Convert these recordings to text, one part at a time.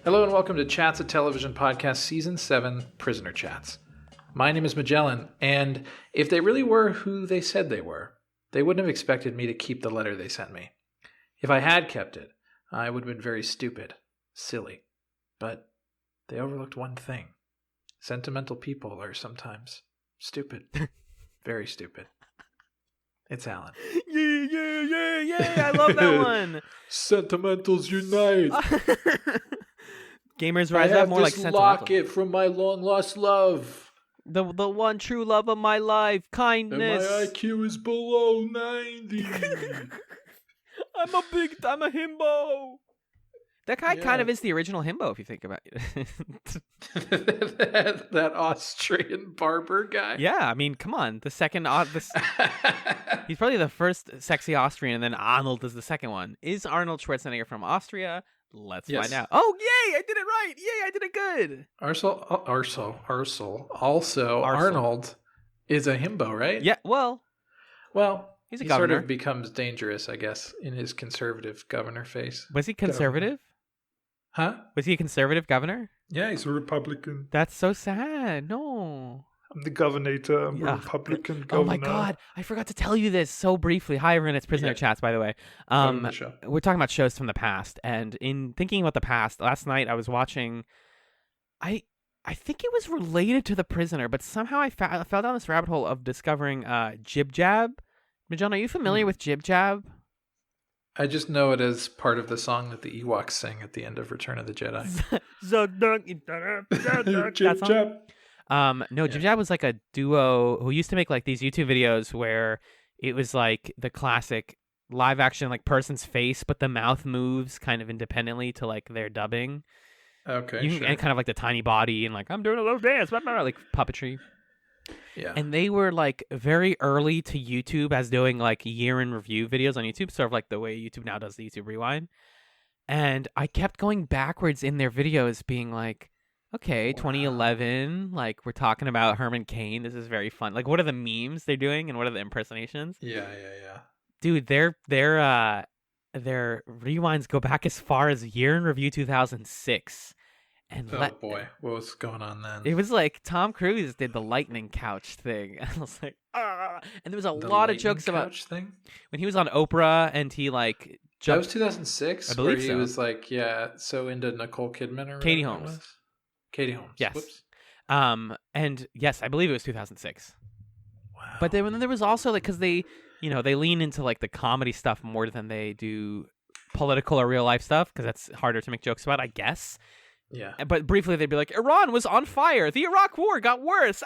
Hello and welcome to Chats, a television podcast, Season 7, Prisoner Chats. My name is Magellan, and if they really were who they said they were, they wouldn't have expected me to keep the letter they sent me. If I had kept it, I would have been very stupid, silly. But they overlooked one thing. Sentimental people are sometimes stupid. Very stupid. It's Alan. Yeah. I love that one. Sentimentals unite. Gamers rise up more like sentimental. Locket from my long lost love. The one true love of my life, kindness. And my IQ is below 90. I'm a himbo. That guy kind of is the original himbo if you think about it. that Austrian barber guy. Yeah, I mean, come on. The second, he's probably the first sexy Austrian, and then Arnold is the second one. Is Arnold Schwarzenegger from Austria? Let's find out. Oh, yay! I did it right. Yay! I did it good. Also, Arnold is a himbo, right? Yeah. Well, he's a he governor. Sort of becomes dangerous, I guess, in his conservative governor face. Was he conservative? Huh? Was he a conservative governor? Yeah, he's a Republican. That's so sad. No. I'm the governor. I'm a Republican governor. Oh my God. I forgot to tell you this so briefly. Hi, everyone. It's Prisoner Chats, by the way. We're talking about shows from the past. And in thinking about the past, last night I was watching, I think it was related to The Prisoner, but somehow I fell down this rabbit hole of discovering Jib Jab. Magellan, are you familiar with Jib Jab? I just know it as part of the song that the Ewoks sing at the end of Return of the Jedi. Jib Jab. Jib Jab was like a duo who used to make like these YouTube videos where it was like the classic live action like person's face, but the mouth moves kind of independently to like their dubbing. Okay, sure. And kind of like the tiny body and like I'm doing a little dance, like puppetry. Yeah. And they were like very early to YouTube as doing like year in review videos on YouTube, sort of like the way YouTube now does the YouTube Rewind. And I kept going backwards in their videos being like, okay, 2011, like we're talking about Herman Cain. This is very fun. Like what are the memes they're doing and what are the impersonations? Yeah. Dude, their rewinds go back as far as year in review 2006. And boy, what was going on then? It was like Tom Cruise did the lightning couch thing. I was like, ah! And there was a lot of jokes about thing? When he was on Oprah and he like jumped. That was 2006. I believe he was like, so into Nicole Kidman or Katie Holmes. Katie Holmes. Yes. Whoops. And yes, I believe it was 2006. Wow. But then there was also like because they lean into like the comedy stuff more than they do political or real life stuff because that's harder to make jokes about, I guess. Yeah. But briefly they'd be like, Iran was on fire. The Iraq war got worse.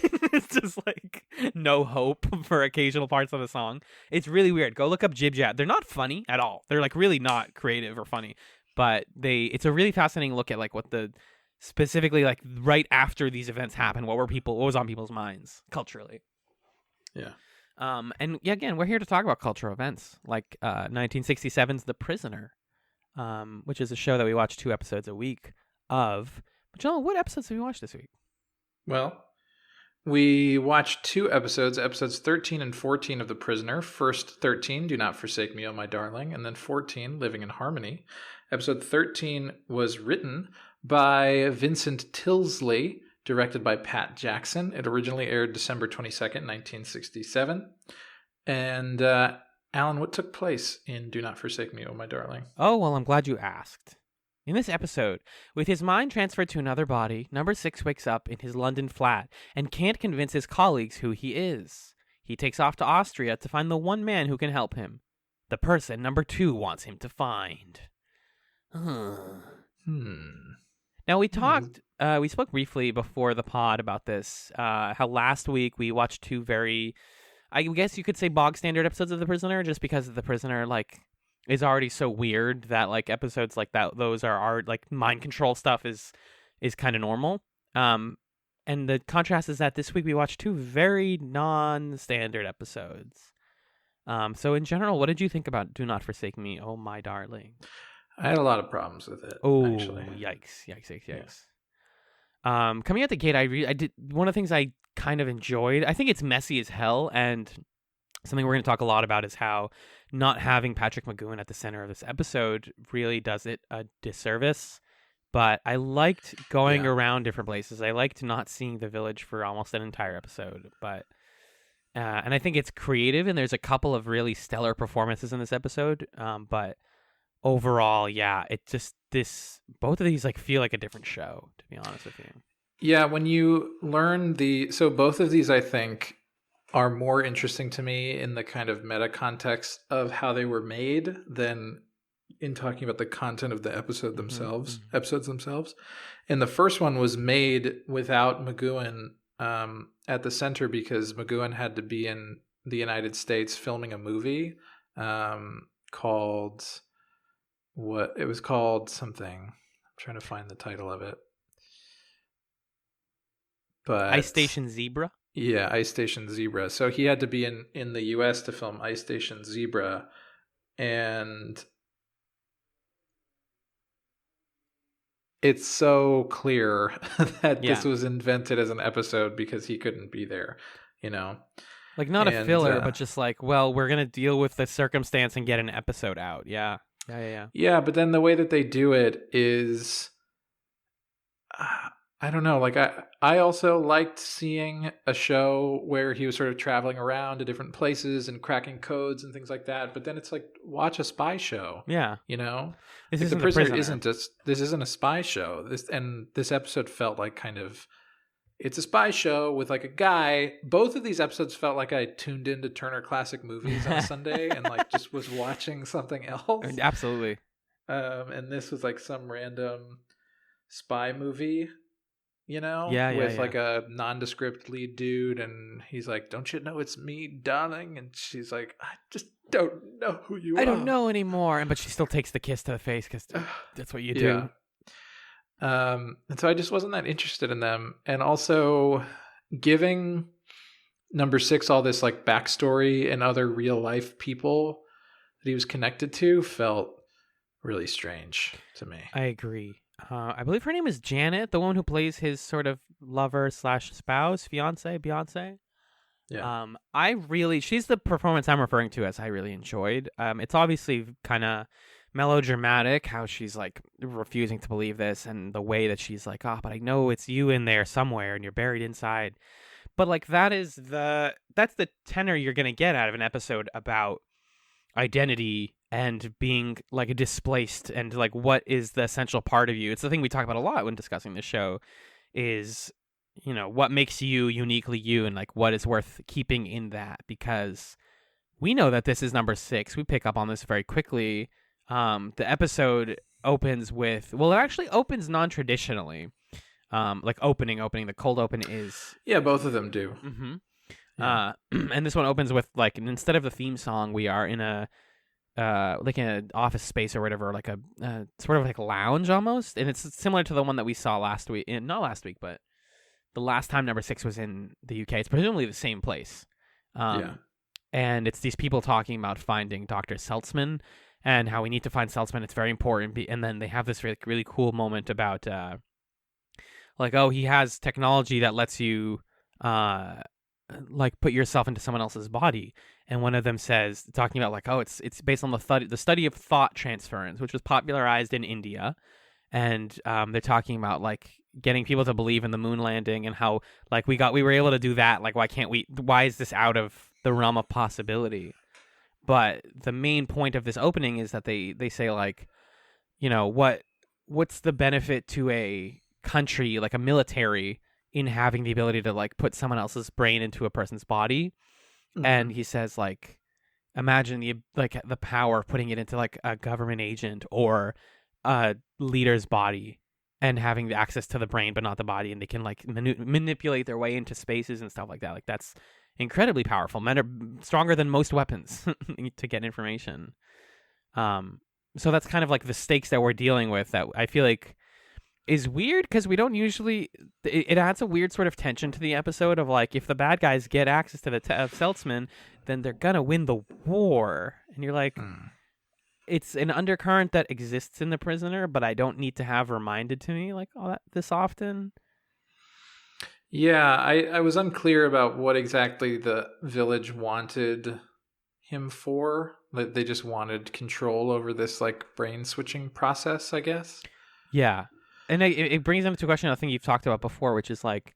It's just like no hope for occasional parts of the song. It's really weird. Go look up Jib Jab. They're not funny at all. They're like really not creative or funny. But it's a really fascinating look at like what the specifically like right after these events happened, what was on people's minds culturally. Yeah. And again, we're here to talk about cultural events like 1967's The Prisoner. Which is a show that we watch 2 episodes a week of. But John, what episodes did we watch this week? Well, we watched 2 episodes 13 and 14 of The Prisoner. First 13, Do Not Forsake Me, Oh My Darling, and then 14, Living in Harmony. Episode 13 was written by Vincent Tilsley, directed by Pat Jackson. It originally aired December 22nd, 1967. And Alan, what took place in Do Not Forsake Me, Oh My Darling? Oh, well, I'm glad you asked. In this episode, with his mind transferred to another body, number 6 wakes up in his London flat and can't convince his colleagues who he is. He takes off to Austria to find the one man who can help him. The person number 2 wants him to find. Now, we spoke briefly before the pod about this, how last week we watched 2 very... I guess you could say bog standard episodes of The Prisoner, just because The Prisoner like is already so weird that like episodes like that, those are like mind control stuff is kind of normal. And the contrast is that this week we watched 2 very non-standard episodes. So in general, what did you think about Do Not Forsake Me, Oh My Darling? I had a lot of problems with it. Oh, actually. Yikes. Coming out the gate, I did one of the things I kind of enjoyed. I think it's messy as hell, and something we're going to talk a lot about is how not having Patrick McGoohan at the center of this episode really does it a disservice, but I liked going Yeah. around different places. I liked not seeing the village for almost an entire episode, but and I think it's creative, and there's a couple of really stellar performances in this episode. But overall, yeah, it just both of these like feel like a different show, to be honest with you. Yeah, when you learn so both of these, I think, are more interesting to me in the kind of meta context of how they were made than in talking about the content of the episodes themselves. And the first one was made without McGowan at the center because McGowan had to be in the United States filming a movie called something. I'm trying to find the title of it. But Ice Station Zebra? Yeah, Ice Station Zebra. So he had to be in the US to film Ice Station Zebra, and it's so clear that this was invented as an episode because he couldn't be there, Like not a filler, but just like, well, we're going to deal with the circumstance and get an episode out. Yeah. Yeah, but then the way that they do it is I don't know. Like I also liked seeing a show where he was sort of traveling around to different places and cracking codes and things like that. But then it's like watch a spy show. Yeah, This isn't the Prisoner this isn't a spy show. This episode felt like kind of it's a spy show with like a guy. Both of these episodes felt like I tuned into Turner Classic Movies on Sunday and like just was watching something else. Absolutely. And this was like some random spy movie. With like a nondescript lead dude, and he's like, "Don't you know it's me, darling?" And she's like, "I just don't know who you are. I don't know anymore." But she still takes the kiss to the face because that's what you do. And so I just wasn't that interested in them, and also giving number 6 all this like backstory and other real life people that he was connected to felt really strange to me. I agree. I believe her name is Janet, the one who plays his sort of lover / spouse, fiance, Beyonce. Yeah. She's the performance I'm referring to as I really enjoyed. It's obviously kind of melodramatic how she's like refusing to believe this, and the way that she's like, but I know it's you in there somewhere and you're buried inside. But like that's the tenor you're going to get out of an episode about identity and being like displaced and like what is the essential part of you. It's the thing we talk about a lot when discussing the show is, what makes you uniquely you and like what is worth keeping in that, because we know that this is number 6. We pick up on this very quickly. The episode opens with, it actually opens non-traditionally. Like opening, the cold open is... Yeah, both of them do. Mm-hmm. Yeah. And this one opens with like, instead of the theme song, we are in like in an office space or whatever, like a sort of like lounge almost, and it's similar to the one that we saw last week. Not last week, but the last time number 6 was in the UK. It's presumably the same place. And it's these people talking about finding Dr. Seltzman and how we need to find Seltzman. It's very important. And then they have this really, really cool moment about he has technology that lets you like put yourself into someone else's body. And one of them says, talking about like, it's based on the study of thought transference, which was popularized in India. And they're talking about like getting people to believe in the moon landing and how like we were able to do that. Like, why is this out of the realm of possibility? But the main point of this opening is that they say like, what's the benefit to a country, like a military, in having the ability to like put someone else's brain into a person's body? Mm-hmm. And he says like, imagine the power of putting it into like a government agent or a leader's body and having the access to the brain but not the body, and they can like manipulate their way into spaces and stuff like that. Like that's incredibly powerful. Men are stronger than most weapons to get information. So that's kind of like the stakes that we're dealing with, that I feel like is weird because we don't usually. It adds a weird sort of tension to the episode of like, if the bad guys get access to the Seltzman, then they're gonna win the war, and you're like, it's an undercurrent that exists in The Prisoner, but I don't need to have reminded to me like all that this often. Yeah, I was unclear about what exactly the village wanted him for. Like they just wanted control over this like brain switching process, I guess. Yeah. and it brings them to a question, I think you've talked about before, which is like,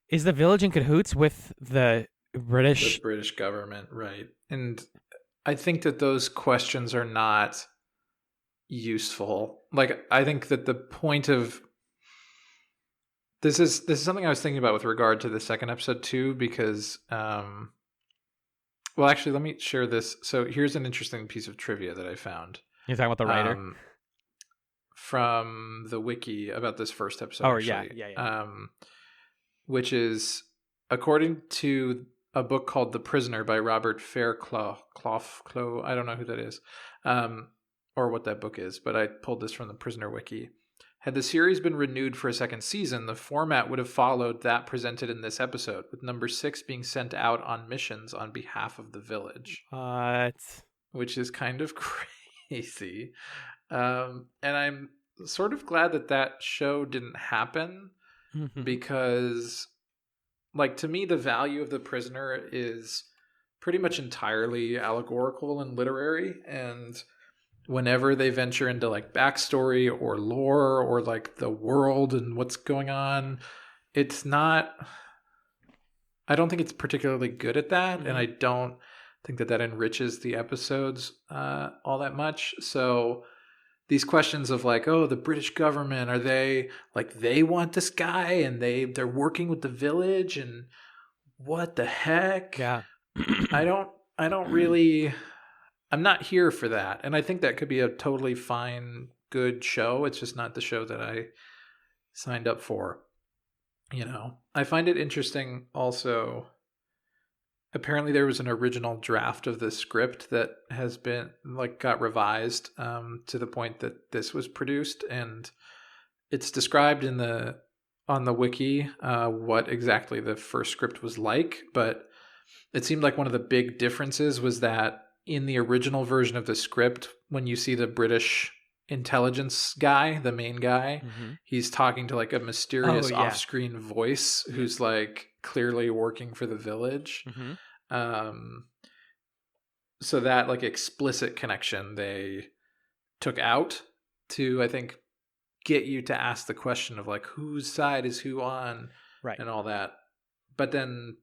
is the village in cahoots with the British? The British government, right? And I think that those questions are not useful. Like, I think that the point of this is something I was thinking about with regard to the second episode too, because well, actually, let me share this. So here's an interesting piece of trivia that I found. You're talking about the writer from the wiki about this first episode. Oh, actually, yeah. Which is according to a book called The Prisoner by Robert Fairclough. I don't know who that is, or what that book is, but I pulled this from the Prisoner wiki. Had the series been renewed for a second season, the format would have followed that presented in this episode, with number 6 being sent out on missions on behalf of the village. What? Which is kind of crazy. And I'm sort of glad that show didn't happen, because, like, to me, the value of The Prisoner is pretty much entirely allegorical and literary, and whenever they venture into like backstory or lore or like the world and what's going on, I don't think it's particularly good at that. And I don't think that enriches the episodes all that much. So these questions of like, oh, the British government, are they like, they want this guy and they're working with the village, and what the heck? Yeah. I'm not here for that. And I think that could be a totally fine, good show. It's just not the show that I signed up for. I find it interesting also. Apparently there was an original draft of the script that has been got revised to the point that this was produced, and it's described on the wiki what exactly the first script was like. But it seemed like one of the big differences was that in the original version of the script, when you see the British intelligence guy, the main guy, he's talking to like a mysterious off-screen voice who's like clearly working for the village. So that like explicit connection they took out to, I think, get you to ask the question of like, whose side is who on, right, and all that. But then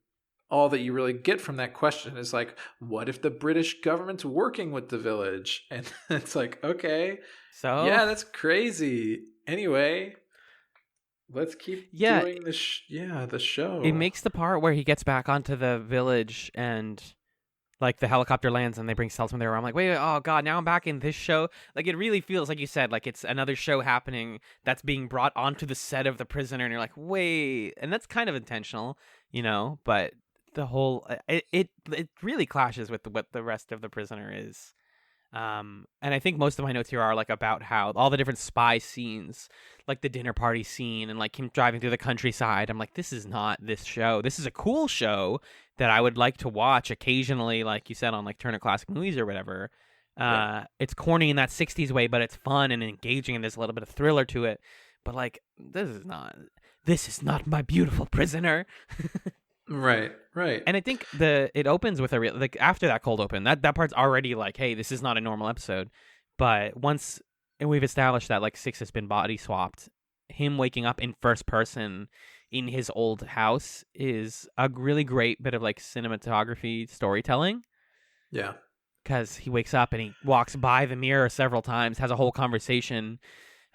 all that you really get from that question is like, what if the British government's working with the village? And it's like, okay, so yeah, that's crazy. Anyway, let's keep doing the show. It makes the part where he gets back onto the village and like the helicopter lands and they bring Saltzman there. I'm like, wait, oh god, now I'm back in this show. Like, it really feels like you said, like it's another show happening that's being brought onto the set of The Prisoner, and you're like, wait, and that's kind of intentional, but the whole it really clashes with what the rest of The Prisoner is. And I think most of my notes here are like about how all the different spy scenes, like the dinner party scene and like him driving through the countryside. I'm like, this is not this show. This is a cool show that I would like to watch occasionally, like you said, on like Turner Classic Movies or whatever. It's corny in that 60s way, but it's fun and engaging, and there's a little bit of thriller to it. But like, this is not my beautiful prisoner. Right. And I think it opens with a real, like, after that cold open, that part's already like, hey, this is not a normal episode. But once we've established that like 6 has been body swapped, him waking up in first person in his old house is a really great bit of like cinematography storytelling. Yeah. Because he wakes up and he walks by the mirror several times, has a whole conversation,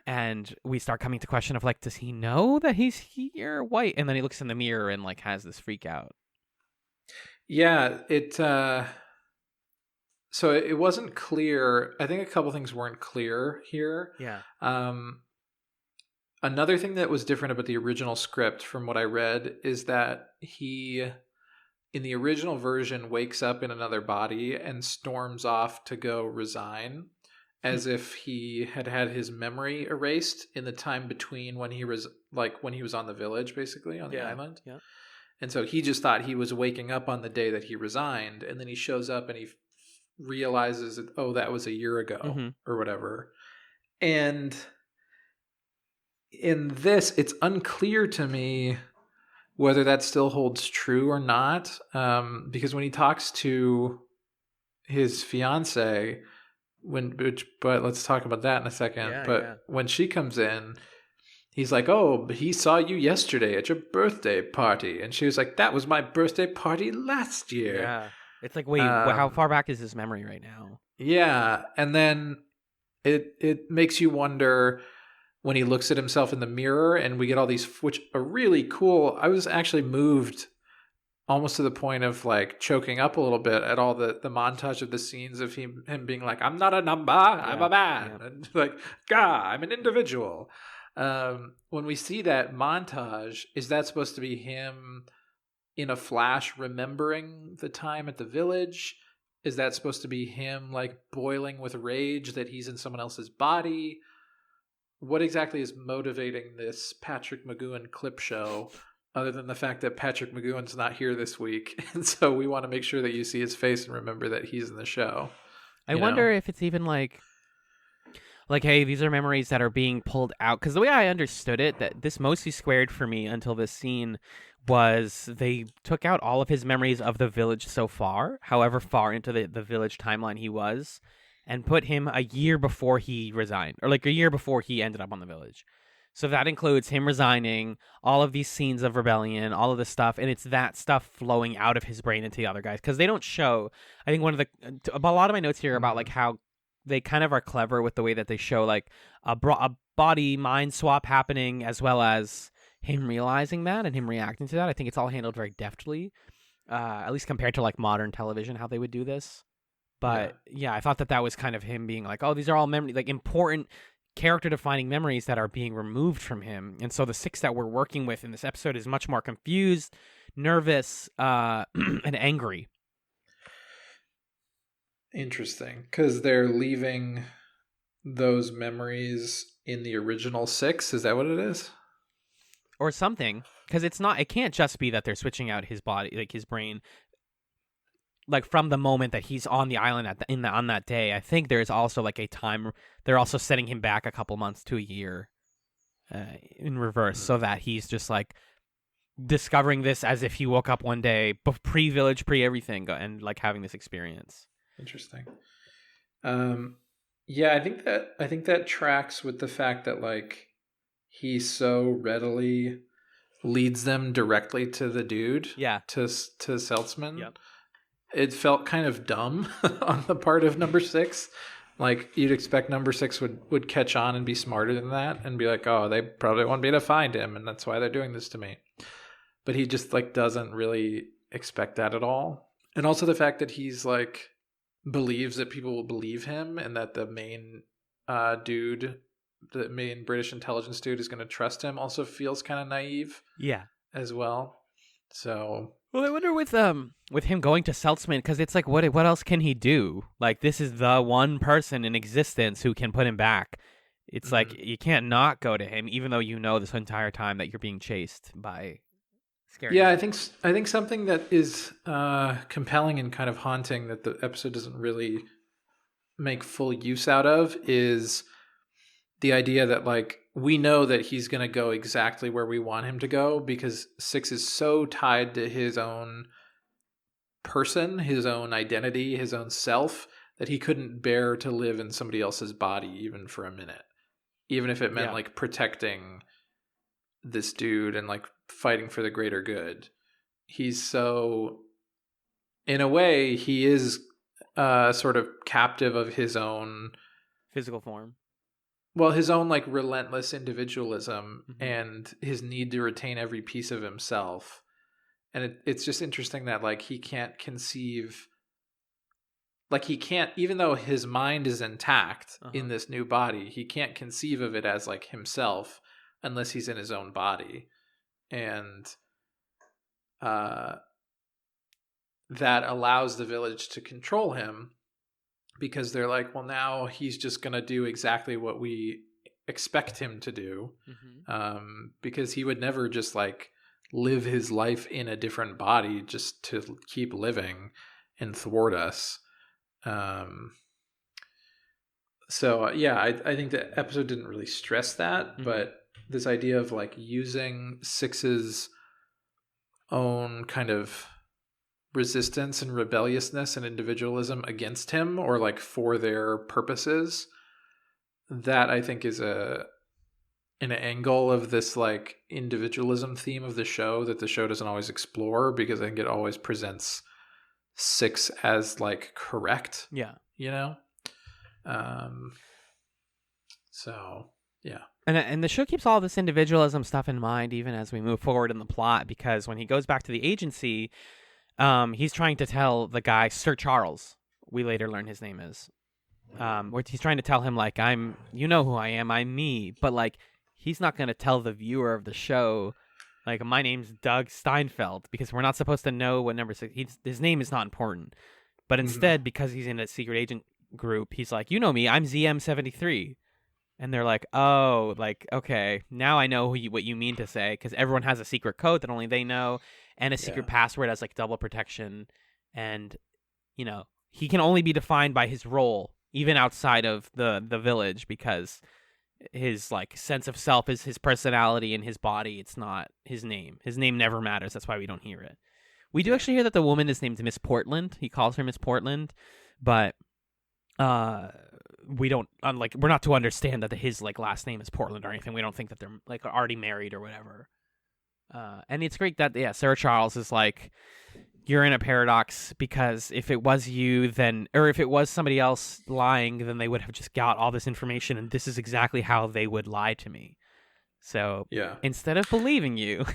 and we start coming to question of like, does he know that he's here? White, and then he looks in the mirror and like has this freak out. Yeah, so it wasn't clear. I think a couple things weren't clear here. Yeah. Another thing that was different about the original script from what I read is that he, in the original version, wakes up in another body and storms off to go resign, as if he had his memory erased in the time between when he was on the village, basically on the island. Yeah. And so he just thought he was waking up on the day that he resigned, and then he shows up and he realizes that, oh, that was a year ago or whatever. And in this, it's unclear to me whether that still holds true or not, because when he talks to his fiance, but let's talk about that in a second. When she comes in, he's like, oh, but he saw you yesterday at your birthday party. And she was like, that was my birthday party last year. Yeah. It's like, wait, how far back is his memory right now? Yeah. And then it makes you wonder when he looks at himself in the mirror, and we get all these, which are really cool. I was actually moved almost to the point of like choking up a little bit at all the montage of the scenes of him being like, I'm not a number, I'm a man. Yeah. And like, God, I'm an individual. When we see that montage, is that supposed to be him in a flash remembering the time at the village? Is that supposed to be him like boiling with rage that he's in someone else's body? What exactly is motivating this Patrick McGoohan clip show, other than the fact that Patrick McGoohan's not here this week? And so we want to make sure that you see his face and remember that he's in the show. I wonder if it's even like, hey, these are memories that are being pulled out. Because the way I understood it, that this mostly squared for me until this scene was they took out all of his memories of the village so far, however far into the village timeline he was, and put him a year before he resigned, or like a year before he ended up on the village. So that includes him resigning, all of these scenes of rebellion, all of this stuff, and it's that stuff flowing out of his brain into the other guys. Because they don't show, I think a lot of my notes here are about like how they kind of are clever with the way that they show like a body-mind swap happening, as well as him realizing that and him reacting to that. I think it's all handled very deftly, at least compared to like modern television, how they would do this. But yeah, I thought that was kind of him being like, oh, these are all memories, like important character-defining memories that are being removed from him. And so the 6 that we're working with in this episode is much more confused, nervous, and angry. Interesting, because they're leaving those memories in the original 6. Is that what it is? Or something, because it can't just be that they're switching out his body, like his brain, like from the moment that he's on the island on that day. I think there's also like a time, they're also setting him back a couple months to a year in reverse, so that he's just like discovering this as if he woke up one day, pre-village, pre-everything, and like having this experience. Interesting. Yeah, I think that tracks with the fact that like he so readily leads them directly to the dude. Yeah. To Seltzman. Yep. It felt kind of dumb on the part of number 6. Like you'd expect number 6 would catch on and be smarter than that and be like, oh, they probably want me to find him, and that's why they're doing this to me. But he just like doesn't really expect that at all. And also the fact that he's like believes that people will believe him, and that the main dude, the main British intelligence dude, is going to trust him, also feels kind of naive. Yeah. As well. So. Well, I wonder with him going to Seltzman, because it's like, what else can he do? Like, this is the one person in existence who can put him back. It's like you can't not go to him, even though you know this entire time that you're being chased by. Yeah, I think something that is compelling and kind of haunting that the episode doesn't really make full use out of is the idea that like we know that he's going to go exactly where we want him to go, because 6 is so tied to his own person, his own identity, his own self, that he couldn't bear to live in somebody else's body even for a minute, even if it meant like protecting this dude and like fighting for the greater good. He's so, in a way, he is sort of captive of his own physical form. Well, his own like relentless individualism and his need to retain every piece of himself. And it's just interesting that like he can't conceive, like he can't, even though his mind is intact in this new body, he can't conceive of it as like himself unless he's in his own body. And that allows the village to control him, because they're like, well, now he's just going to do exactly what we expect him to do. Because he would never just like live his life in a different body just to keep living and thwart us. So yeah, I think the episode didn't really stress that, but this idea of like using 6's own kind of resistance and rebelliousness and individualism against him, or like for their purposes, that I think is a an angle of this like individualism theme of the show that the show doesn't always explore, because I think it always presents Six as like correct. Yeah. You know? So yeah. And the show keeps all this individualism stuff in mind even as we move forward in the plot, because when he goes back to the agency, he's trying to tell the guy, Sir Charles, we later learn his name is, where he's trying to tell him like, you know who I am, I'm me, but like he's not going to tell the viewer of the show like, my name's Doug Steinfeld, because we're not supposed to know what number 6. His name is not important, but instead, because he's in a secret agent group, he's like, you know me, I'm ZM73. And they're like, oh, like, okay, now I know what you mean to say, because everyone has a secret code that only they know, and a secret password as, like, double protection. And, you know, he can only be defined by his role, even outside of the village, because his, like, sense of self is his personality and his body. It's not his name. His name never matters. That's why we don't hear it. We do actually hear that the woman is named Miss Portland. He calls her Miss Portland, but we don't we're not to understand that his like last name is Portland or anything. We don't think that they're like already married or whatever. And it's great that Sir Charles is like, you're in a paradox, because if it was you, then, or if it was somebody else lying, then they would have just got all this information, and this is exactly how they would lie to me. So instead of believing you,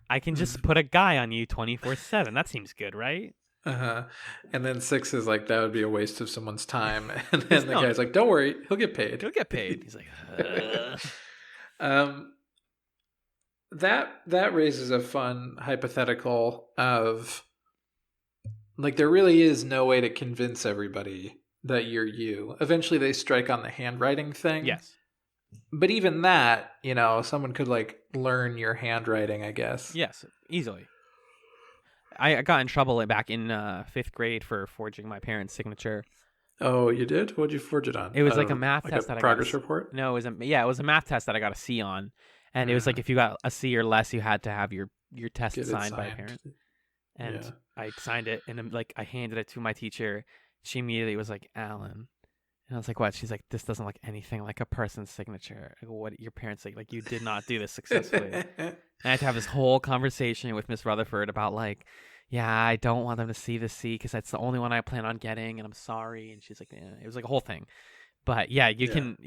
I can just put a guy on you 24/7. That seems good, right? And then 6 is like, that would be a waste of someone's time. And then the guy's like, don't worry, he'll get paid. He'll get paid. He's like, that raises a fun hypothetical of, like, there really is no way to convince everybody that you're you. Eventually they strike on the handwriting thing. Yes. But even that, you know, someone could like learn your handwriting, I guess. Yes, easily. I got in trouble back in 5th grade for forging my parents' signature. Oh, you did? What'd you forge it on? It was like a math test that I got. Progress report? No, it was a math test that I got a C on. And it was like, if you got a C or less, you had to have your test signed by a parent. And I signed it, and like I handed it to my teacher. She immediately was like, Alan. And I was like, what? She's like, this doesn't look anything like a person's signature. I go, what? Your parents say, like, you did not do this successfully. And I had to have this whole conversation with Miss Rutherford about like, yeah, I don't want them to see the C because that's the only one I plan on getting, and I'm sorry. And she's like, it was like a whole thing. But yeah, you can,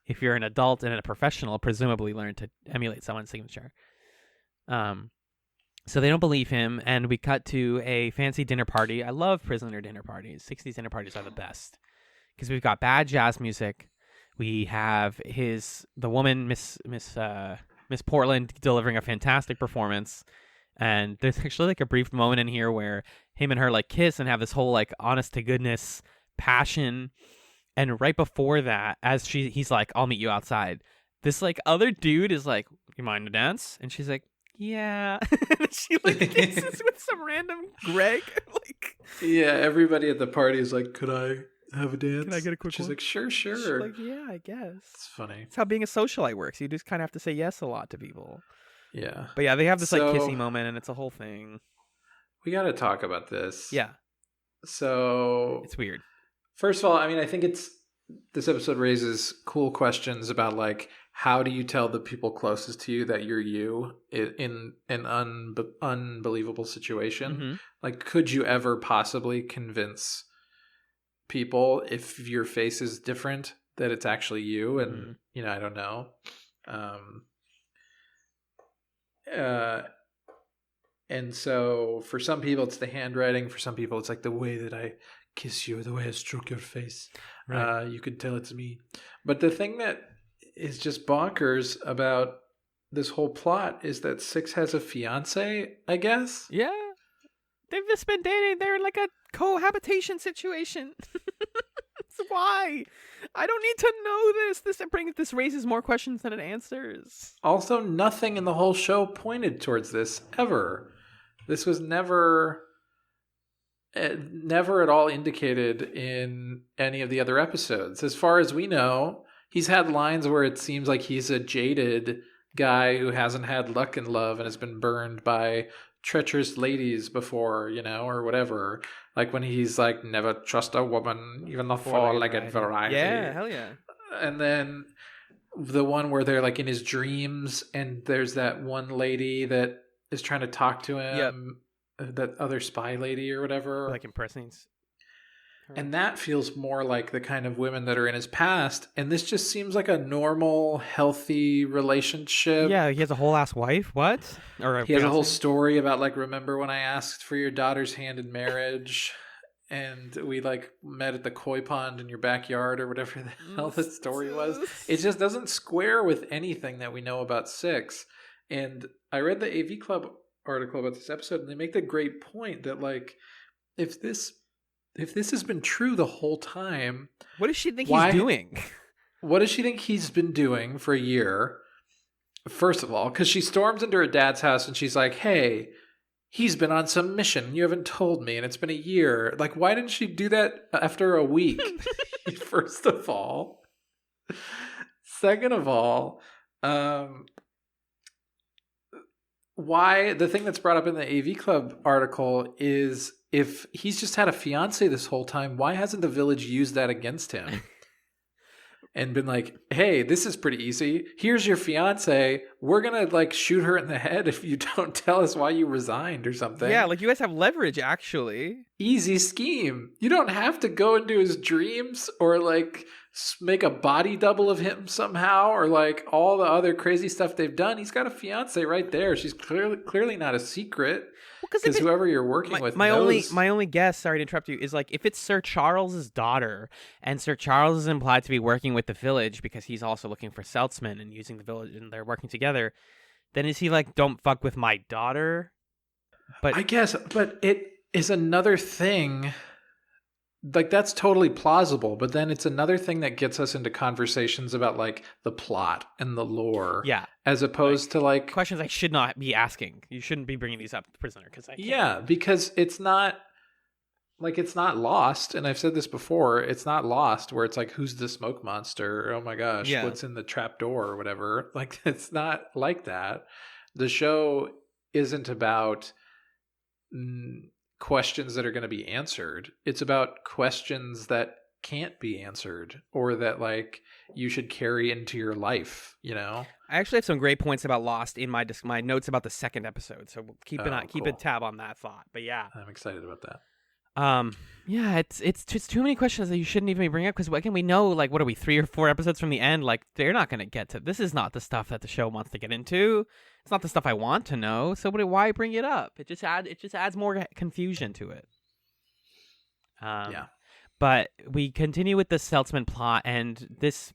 if you're an adult and a professional, presumably learn to emulate someone's signature. So they don't believe him, and we cut to a fancy dinner party. I love prisoner dinner parties. 60s dinner parties are the best, because we've got bad jazz music. We have the woman, Miss Portland, delivering a fantastic performance. And there's actually like a brief moment in here where him and her like kiss and have this whole like honest to goodness passion. And right before that, as he's like, I'll meet you outside, this like other dude is like, you mind to dance? And she's like, yeah. She like kisses with some random Greg. Like, yeah, everybody at the party is like, could I have a dance? Can I get a quick She's one? like, sure. She's like, yeah, I guess. It's funny. It's how being a socialite works. You just kind of have to say yes a lot to people. Yeah. But yeah, they have this like kissy moment, and it's a whole thing. We got to talk about this. Yeah. So it's weird. First of all, I mean, I think this episode raises cool questions about like, how do you tell the people closest to you that you're you in an unbelievable situation? Mm-hmm. Like, could you ever possibly convince people, if your face is different, that it's actually you? And you know, I don't know. And so for some people it's the handwriting, for some people it's like the way that I kiss you, the way I stroke your face. Right. You could tell it's me. But the thing that is just bonkers about this whole plot is that Six has a fiance, I guess. Yeah. They've just been dating. They're in like a cohabitation situation. That's why. I don't need to know this. This raises more questions than it answers. Also, nothing in the whole show pointed towards this ever. This was never at all indicated in any of the other episodes. As far as we know, he's had lines where it seems like he's a jaded guy who hasn't had luck in love and has been burned by treacherous ladies before, you know, or whatever. Like when he's like, never trust a woman, even the four-legged variety. Yeah, hell yeah. And then The one where they're like in his dreams, and there's that one lady that is trying to talk to Yep. him, that other spy lady or whatever. Like impersonating her. And that feels more like the kind of women that are in his past. And this just seems like a normal, healthy relationship. Yeah, he has a whole ass wife. What? Or He has a whole story about like, remember when I asked for your daughter's hand in marriage? And we like met at the koi pond in your backyard or whatever the hell the story was. It just doesn't square with anything that we know about Six. And I read the AV Club article about this episode, and they make the great point that like, if this has been true the whole time, what does she think he's doing? What does she think he's been doing for a year? First of all, because she storms into her dad's house and she's like, hey, he's been on some mission. You haven't told me, and it's been a year. Like, why didn't she do that after a week? First of all. Second of all, why the thing that's brought up in the AV Club article is if he's just had a fiance this whole time, why hasn't the village used that against him? And been like, hey, this is pretty easy. Here's your fiance. We're going to like shoot her in the head if you don't tell us why you resigned or something. Yeah, like you guys have leverage, actually. Easy scheme. You don't have to go into his dreams or like make a body double of him somehow or like all the other crazy stuff they've done. He's got a fiance right there. She's clearly not a secret. Because whoever you're working with knows. My only guess, sorry to interrupt you, is like if it's Sir Charles's daughter and Sir Charles is implied to be working with the village because he's also looking for Seltzman and using the village and they're working together, then is he like, don't fuck with my daughter? But I guess, but it is another thing. Like that's totally plausible, but then it's another thing that gets us into conversations about like the plot and the lore. Yeah. As opposed to like questions I should not be asking. You shouldn't be bringing these up, Prisoner, because I can't. Yeah, because it's not lost, and I've said this before, it's not lost where it's like, who's the smoke monster? Oh my gosh, what's in the trap door or whatever. Like it's not like that. The show isn't about questions that are going to be answered. It's about questions that can't be answered or that like you should carry into your life, you know? I actually have some great points about Lost in my notes about the second episode, so we'll keep a tab on that thought. But yeah, I'm excited about that. Yeah, it's just too many questions that you shouldn't even bring up because again, we know like what are we 3 or 4 episodes from the end? Like they're not going to get to. This is not the stuff that the show wants to get into. It's not the stuff I want to know. So why bring it up? It just adds more confusion to it. Yeah. But we continue with the Seltzman plot, and this,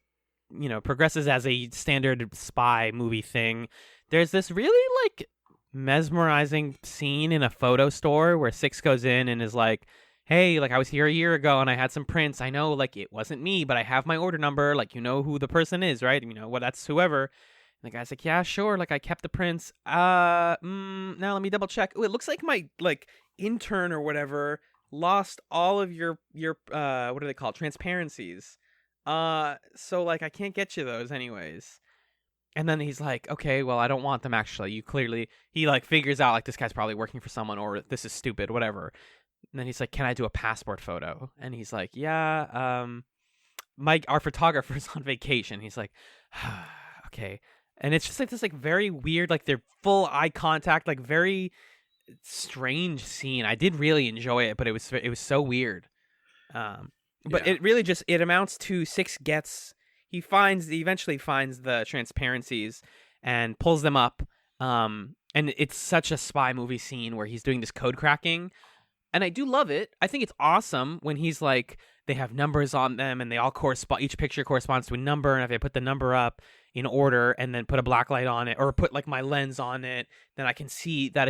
progresses as a standard spy movie thing. There's this really like mesmerizing scene in a photo store where Six goes in and is like, hey, like I was here a year ago and I had some prints. I know like it wasn't me, but I have my order number. Like, you know who the person is, right? That's whoever. And the guy's like, yeah, sure. Like I kept the prints. Now let me double check. Oh, it looks like my like intern or whatever lost all of your what are they called? Transparencies. So like I can't get you those anyways. And then he's like, okay, well, I don't want them actually. He like figures out like this guy's probably working for someone or this is stupid, whatever. And then he's like, can I do a passport photo? And he's like, yeah, our photographer's on vacation. He's like, okay. And it's just like this like very weird, like they're full eye contact, like very strange scene. I did really enjoy it, but it was so weird. But it really just, it amounts to Six he eventually finds the transparencies and pulls them up. And it's such a spy movie scene where he's doing this code cracking. And I do love it. I think it's awesome when he's like, they have numbers on them and they all correspond. Each picture corresponds to a number. And if I put the number up in order and then put a black light on it or put like my lens on it, then I can see that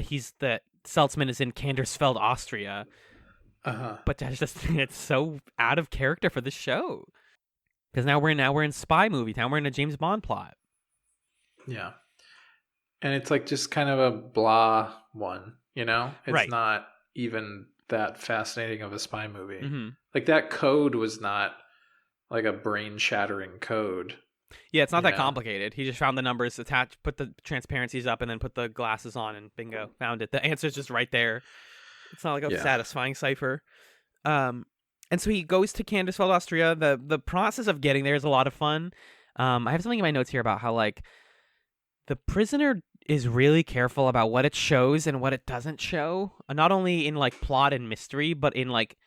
Seltzman is in Kandersfeld, Austria. But that's just, it's so out of character for the show. Because now we're in spy movie. Now we're in a James Bond plot. Yeah. And it's like just kind of a blah one, It's right. Not even that fascinating of a spy movie. Mm-hmm. Like that code was not like a brain-shattering code. Yeah, it's not that complicated. He just found the numbers, put the transparencies up, and then put the glasses on, and bingo, found it. The answer's just right there. It's not like a satisfying cipher. And so he goes to Kandersfeld, Austria. The process of getting there is a lot of fun. I have something in my notes here about how like the prisoner is really careful about what it shows and what it doesn't show, not only in like plot and mystery, but in like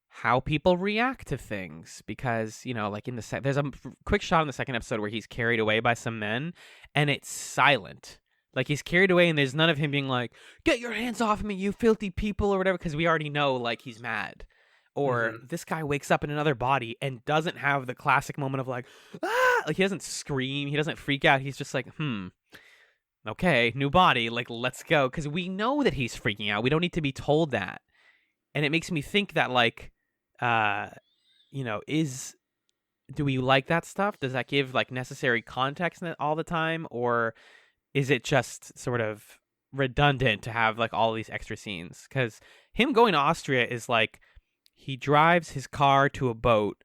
how people react to things. Because like in there's a quick shot in the second episode where he's carried away by some men, and it's silent. Like he's carried away, and there's none of him being like, "Get your hands off me, you filthy people," or whatever, because we already know like he's mad. Or this guy wakes up in another body and doesn't have the classic moment of like, ah! Like he doesn't scream, he doesn't freak out. He's just like, okay, new body, like let's go, because we know that he's freaking out. We don't need to be told that, and it makes me think that like, do we like that stuff? Does that give like necessary context all the time, or is it just sort of redundant to have like all these extra scenes? Because him going to Austria is like, he drives his car to a boat.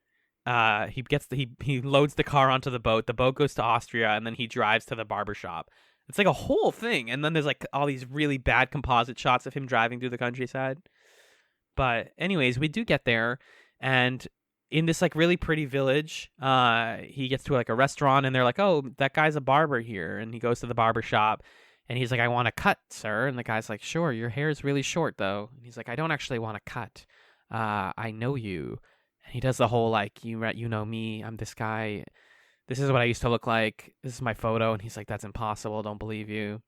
He loads the car onto the boat. The boat goes to Austria, and then he drives to the barbershop. It's like a whole thing. And then there's like all these really bad composite shots of him driving through the countryside. But anyways, we do get there, and in this like really pretty village, he gets to like a restaurant, and they're like, "Oh, that guy's a barber here." And he goes to the barber shop, and he's like, "I want a cut, sir." And the guy's like, "Sure, your hair is really short though." And he's like, "I don't actually want a cut. I know you." And he does the whole like, you know me, I'm this guy. This is what I used to look like. This is my photo. And he's like, "That's impossible. Don't believe you."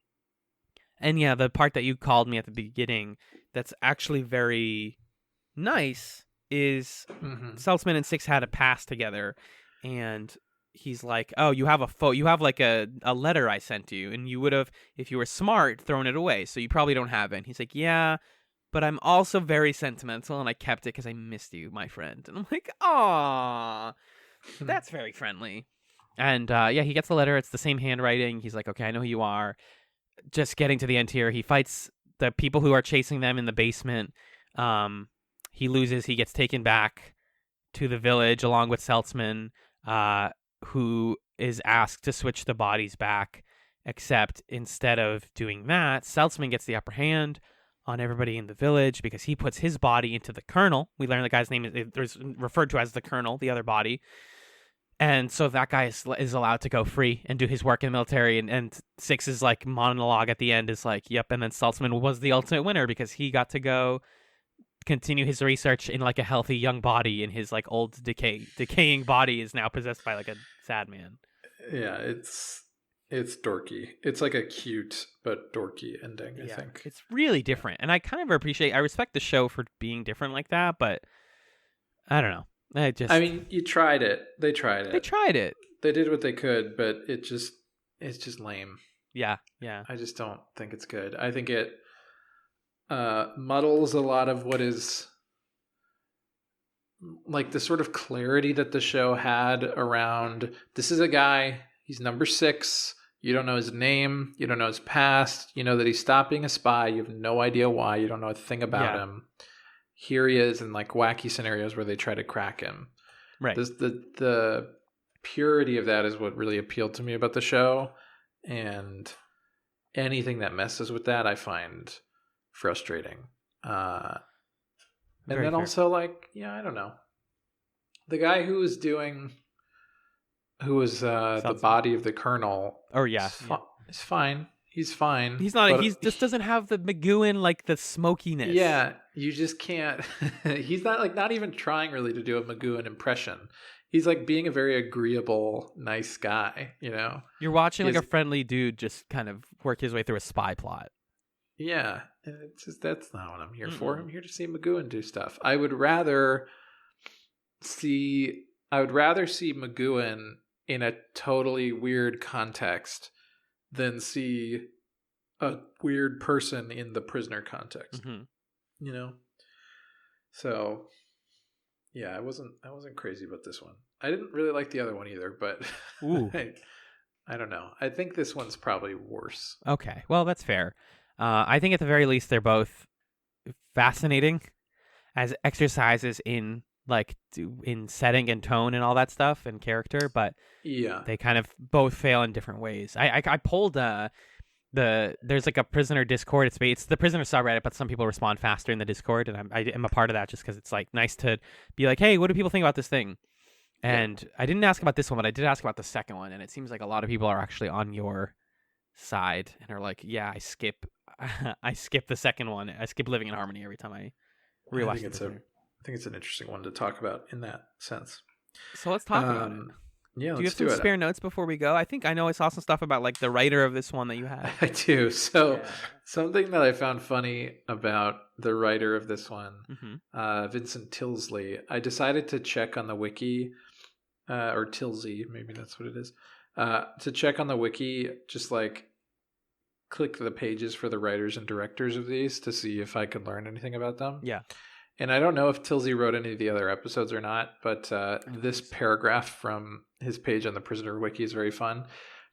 And yeah, the part that you called me at the beginning that's actually very nice is Seltzman and Six had a pass together, and he's like, "Oh, you have you have like a letter I sent you, and you would have, if you were smart, thrown it away. So you probably don't have it." And he's like, "Yeah, but I'm also very sentimental, and I kept it because I missed you, my friend." And I'm like, "Aw, that's very friendly." And yeah, he gets the letter. It's the same handwriting. He's like, "Okay, I know who you are." Just getting to the end here, he fights the people who are chasing them in the basement. He loses. He gets taken back to the village along with Seltzman, who is asked to switch the bodies back. Except instead of doing that, Seltzman gets the upper hand on everybody in the village because he puts his body into the Colonel. We learn the guy's name is referred to as the Colonel, the other body. And so that guy is allowed to go free and do his work in the military. And Six's like monologue at the end is like, "Yep." And then Saltzman was the ultimate winner because he got to go continue his research in like a healthy young body, and his like old decaying body is now possessed by like a sad man. Yeah, it's dorky. It's like a cute but dorky ending, I think. It's really different. And I kind of I respect the show for being different like that, but I don't know. I mean, you tried it. They tried it. They did what they could, but it's just lame. Yeah. I just don't think it's good. I think it muddles a lot of what is like the sort of clarity that the show had around, this is a guy, he's number 6. You don't know his name. You don't know his past. You know that he's stopped being a spy. You have no idea why. You don't know a thing about him. Here he is in like wacky scenarios where they try to crack him. Right. The purity of that is what really appealed to me about the show. And anything that messes with that, I find frustrating. And Very then fair. also like, I don't know. The guy who was the body of the Colonel. Oh yeah. It's fine. He's fine. He's not. He just doesn't have the McGowan like the smokiness. Yeah, you just can't. He's not even trying really to do a McGowan impression. He's like being a very agreeable, nice guy. You're watching like a friendly dude just kind of work his way through a spy plot. Yeah, and it's just, that's not what I'm here for. I'm here to see McGowan do stuff. I would rather see McGowan in a totally weird context than see a weird person in the prisoner context. So yeah, I wasn't crazy about this one. I didn't really like the other one either, but I don't know. I think this one's probably worse. Okay, well, that's fair. I think at the very least they're both fascinating as exercises in setting and tone and all that stuff and character, but they kind of both fail in different ways. I pulled there's like a prisoner Discord. It's the prisoner subreddit, but some people respond faster in the Discord, and I am a part of that just because it's like nice to be like, hey, what do people think about this thing? And I didn't ask about this one, but I did ask about the second one, and it seems like a lot of people are actually on your side and are like, yeah, I skip the second one. I skip Living in Harmony every time I rewatch it. I think it's an interesting one to talk about in that sense. So let's talk about it. Yeah, do you have some spare notes before we go? I know I saw some stuff about like the writer of this one that you had. I do. So something that I found funny about the writer of this one, Vincent Tilsley, I decided to check on the wiki, or Tilsey, maybe that's what it is, to check on the wiki, just like click the pages for the writers and directors of these to see if I could learn anything about them. Yeah. And I don't know if Tilsey wrote any of the other episodes or not, but this paragraph from his page on the Prisoner Wiki is very fun.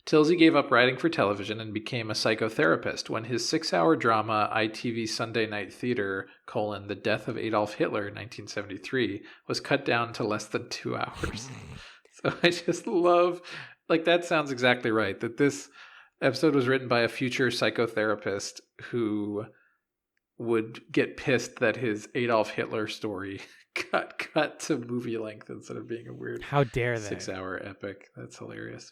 Tilsey gave up writing for television and became a psychotherapist when his 6-hour drama ITV Sunday Night Theater, The Death of Adolf Hitler, 1973, was cut down to less than 2 hours. So I just love, like, that sounds exactly right, that this episode was written by a future psychotherapist who would get pissed that his Adolf Hitler story got cut to movie length instead of being a weird how dare they 6-hour epic. That's hilarious.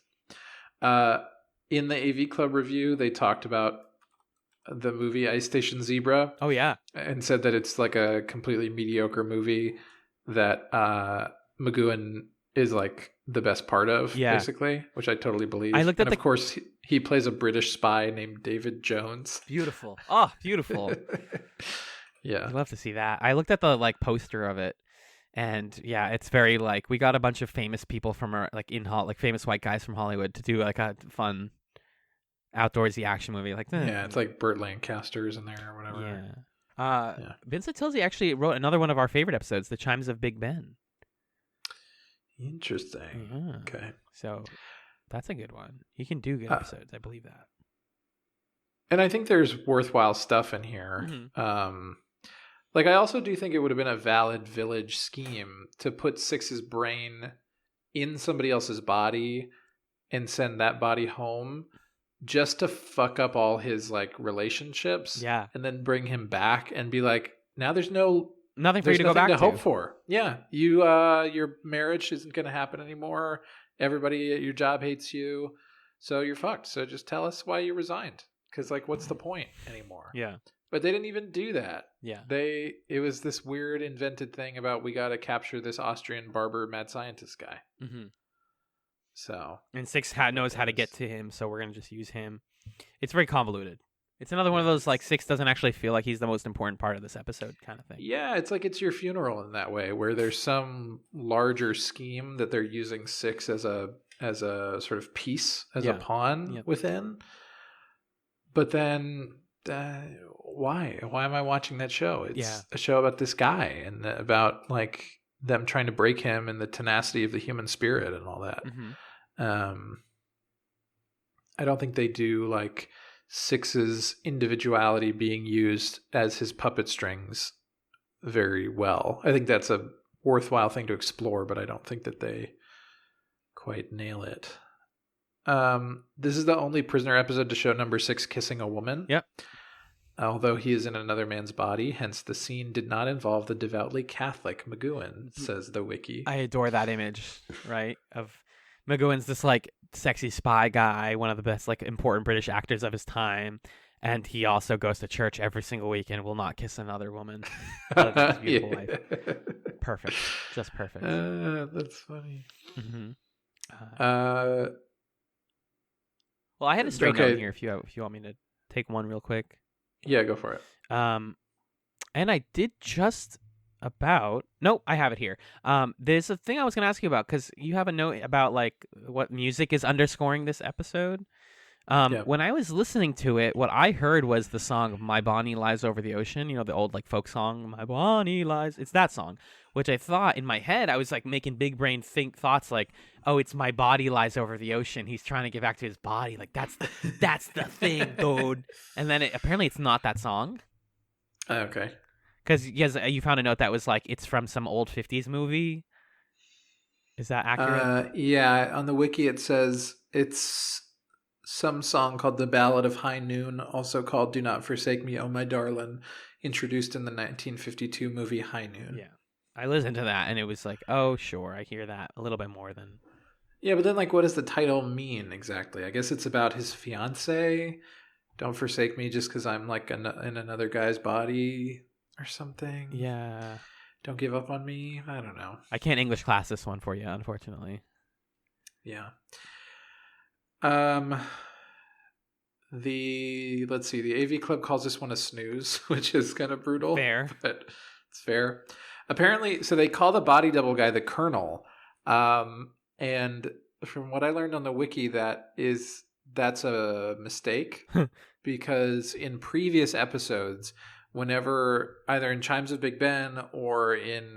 In the AV Club review, they talked about the movie Ice Station Zebra. Oh yeah, and said that it's like a completely mediocre movie that McGowan is like the best part of, basically, which I totally believe. I looked at of course, he plays a British spy named David Jones. Beautiful. Oh, beautiful. Yeah. I'd love to see that. I looked at the like poster of it, and yeah, it's very like we got a bunch of famous people from our famous white guys from Hollywood to do like a fun outdoorsy action movie. Like yeah, it's like Burt Lancaster's in there or whatever. Yeah. Vincent Tilsley actually wrote another one of our favorite episodes, The Chimes of Big Ben. Interesting. Yeah. Okay. So that's a good one. He can do good episodes. I believe that. And I think there's worthwhile stuff in here. Like, I also do think it would have been a valid village scheme to put Six's brain in somebody else's body and send that body home just to fuck up all his, like, relationships. Yeah. And then bring him back and be like, now there's nothing for you to go back to. Hope for. Yeah. You, your marriage isn't going to happen anymore. Everybody at your job hates you. So you're fucked. So just tell us why you resigned. Because, like, what's the point anymore? Yeah. But they didn't even do that. Yeah. It was this weird invented thing about we got to capture this Austrian barber mad scientist guy. So. And Six knows how to get to him, so we're going to just use him. It's very convoluted. It's another one of those, like, Six doesn't actually feel like he's the most important part of this episode kind of thing. Yeah, it's like it's your funeral in that way, where there's some larger scheme that they're using Six as a sort of piece, as a pawn within. But then, why? Why am I watching that show? It's a show about this guy and about, like, them trying to break him and the tenacity of the human spirit and all that. I don't think they do, like, Six's individuality being used as his puppet strings very well. I think that's a worthwhile thing to explore, but I don't think that they quite nail it. This is the only Prisoner episode to show number 6 kissing a woman. Yep. Although he is in another man's body, hence the scene did not involve the devoutly Catholic McGowan, says the wiki. I adore that image, right? Of McGowan's this, like, sexy spy guy, one of the best, like, important British actors of his time, and he also goes to church every single week and will not kiss another woman. His beautiful life. Perfect. Just perfect. That's funny. Well, I had a straight note here if you want me to take one real quick. Yeah, go for it. And I did just about... Nope, I have it here. There's a thing I was going to ask you about, because you have a note about, like, what music is underscoring this episode. When I was listening to it, what I heard was the song My Bonnie Lies Over the Ocean, you know, the old, like, folk song, My Bonnie Lies... It's that song, which I thought in my head, I was, like, making big brain thoughts like, oh, it's My Body Lies Over the Ocean. He's trying to get back to his body. Like, that's the thing, dude. And then apparently it's not that song. Okay. Because you found a note that was like, it's from some old 50s movie. Is that accurate? Yeah, on the wiki it says it's some song called The Ballad of High Noon, also called Do Not Forsake Me, Oh My Darling, introduced in the 1952 movie High Noon. Yeah. I listened to that and it was like, oh, sure, I hear that a little bit more than. Yeah, but then like, what does the title mean exactly? I guess it's about his fiance. Don't forsake me just because I'm like in another guy's body or something. Yeah. Don't give up on me. I don't know. I can't English class this one for you, unfortunately. Yeah. Let's see. The AV Club calls this one a snooze, which is kind of brutal. Fair. But it's fair. Apparently, so they call the body double guy the Colonel. And from what I learned on the wiki, that's a mistake because in previous episodes, whenever either in Chimes of Big Ben or in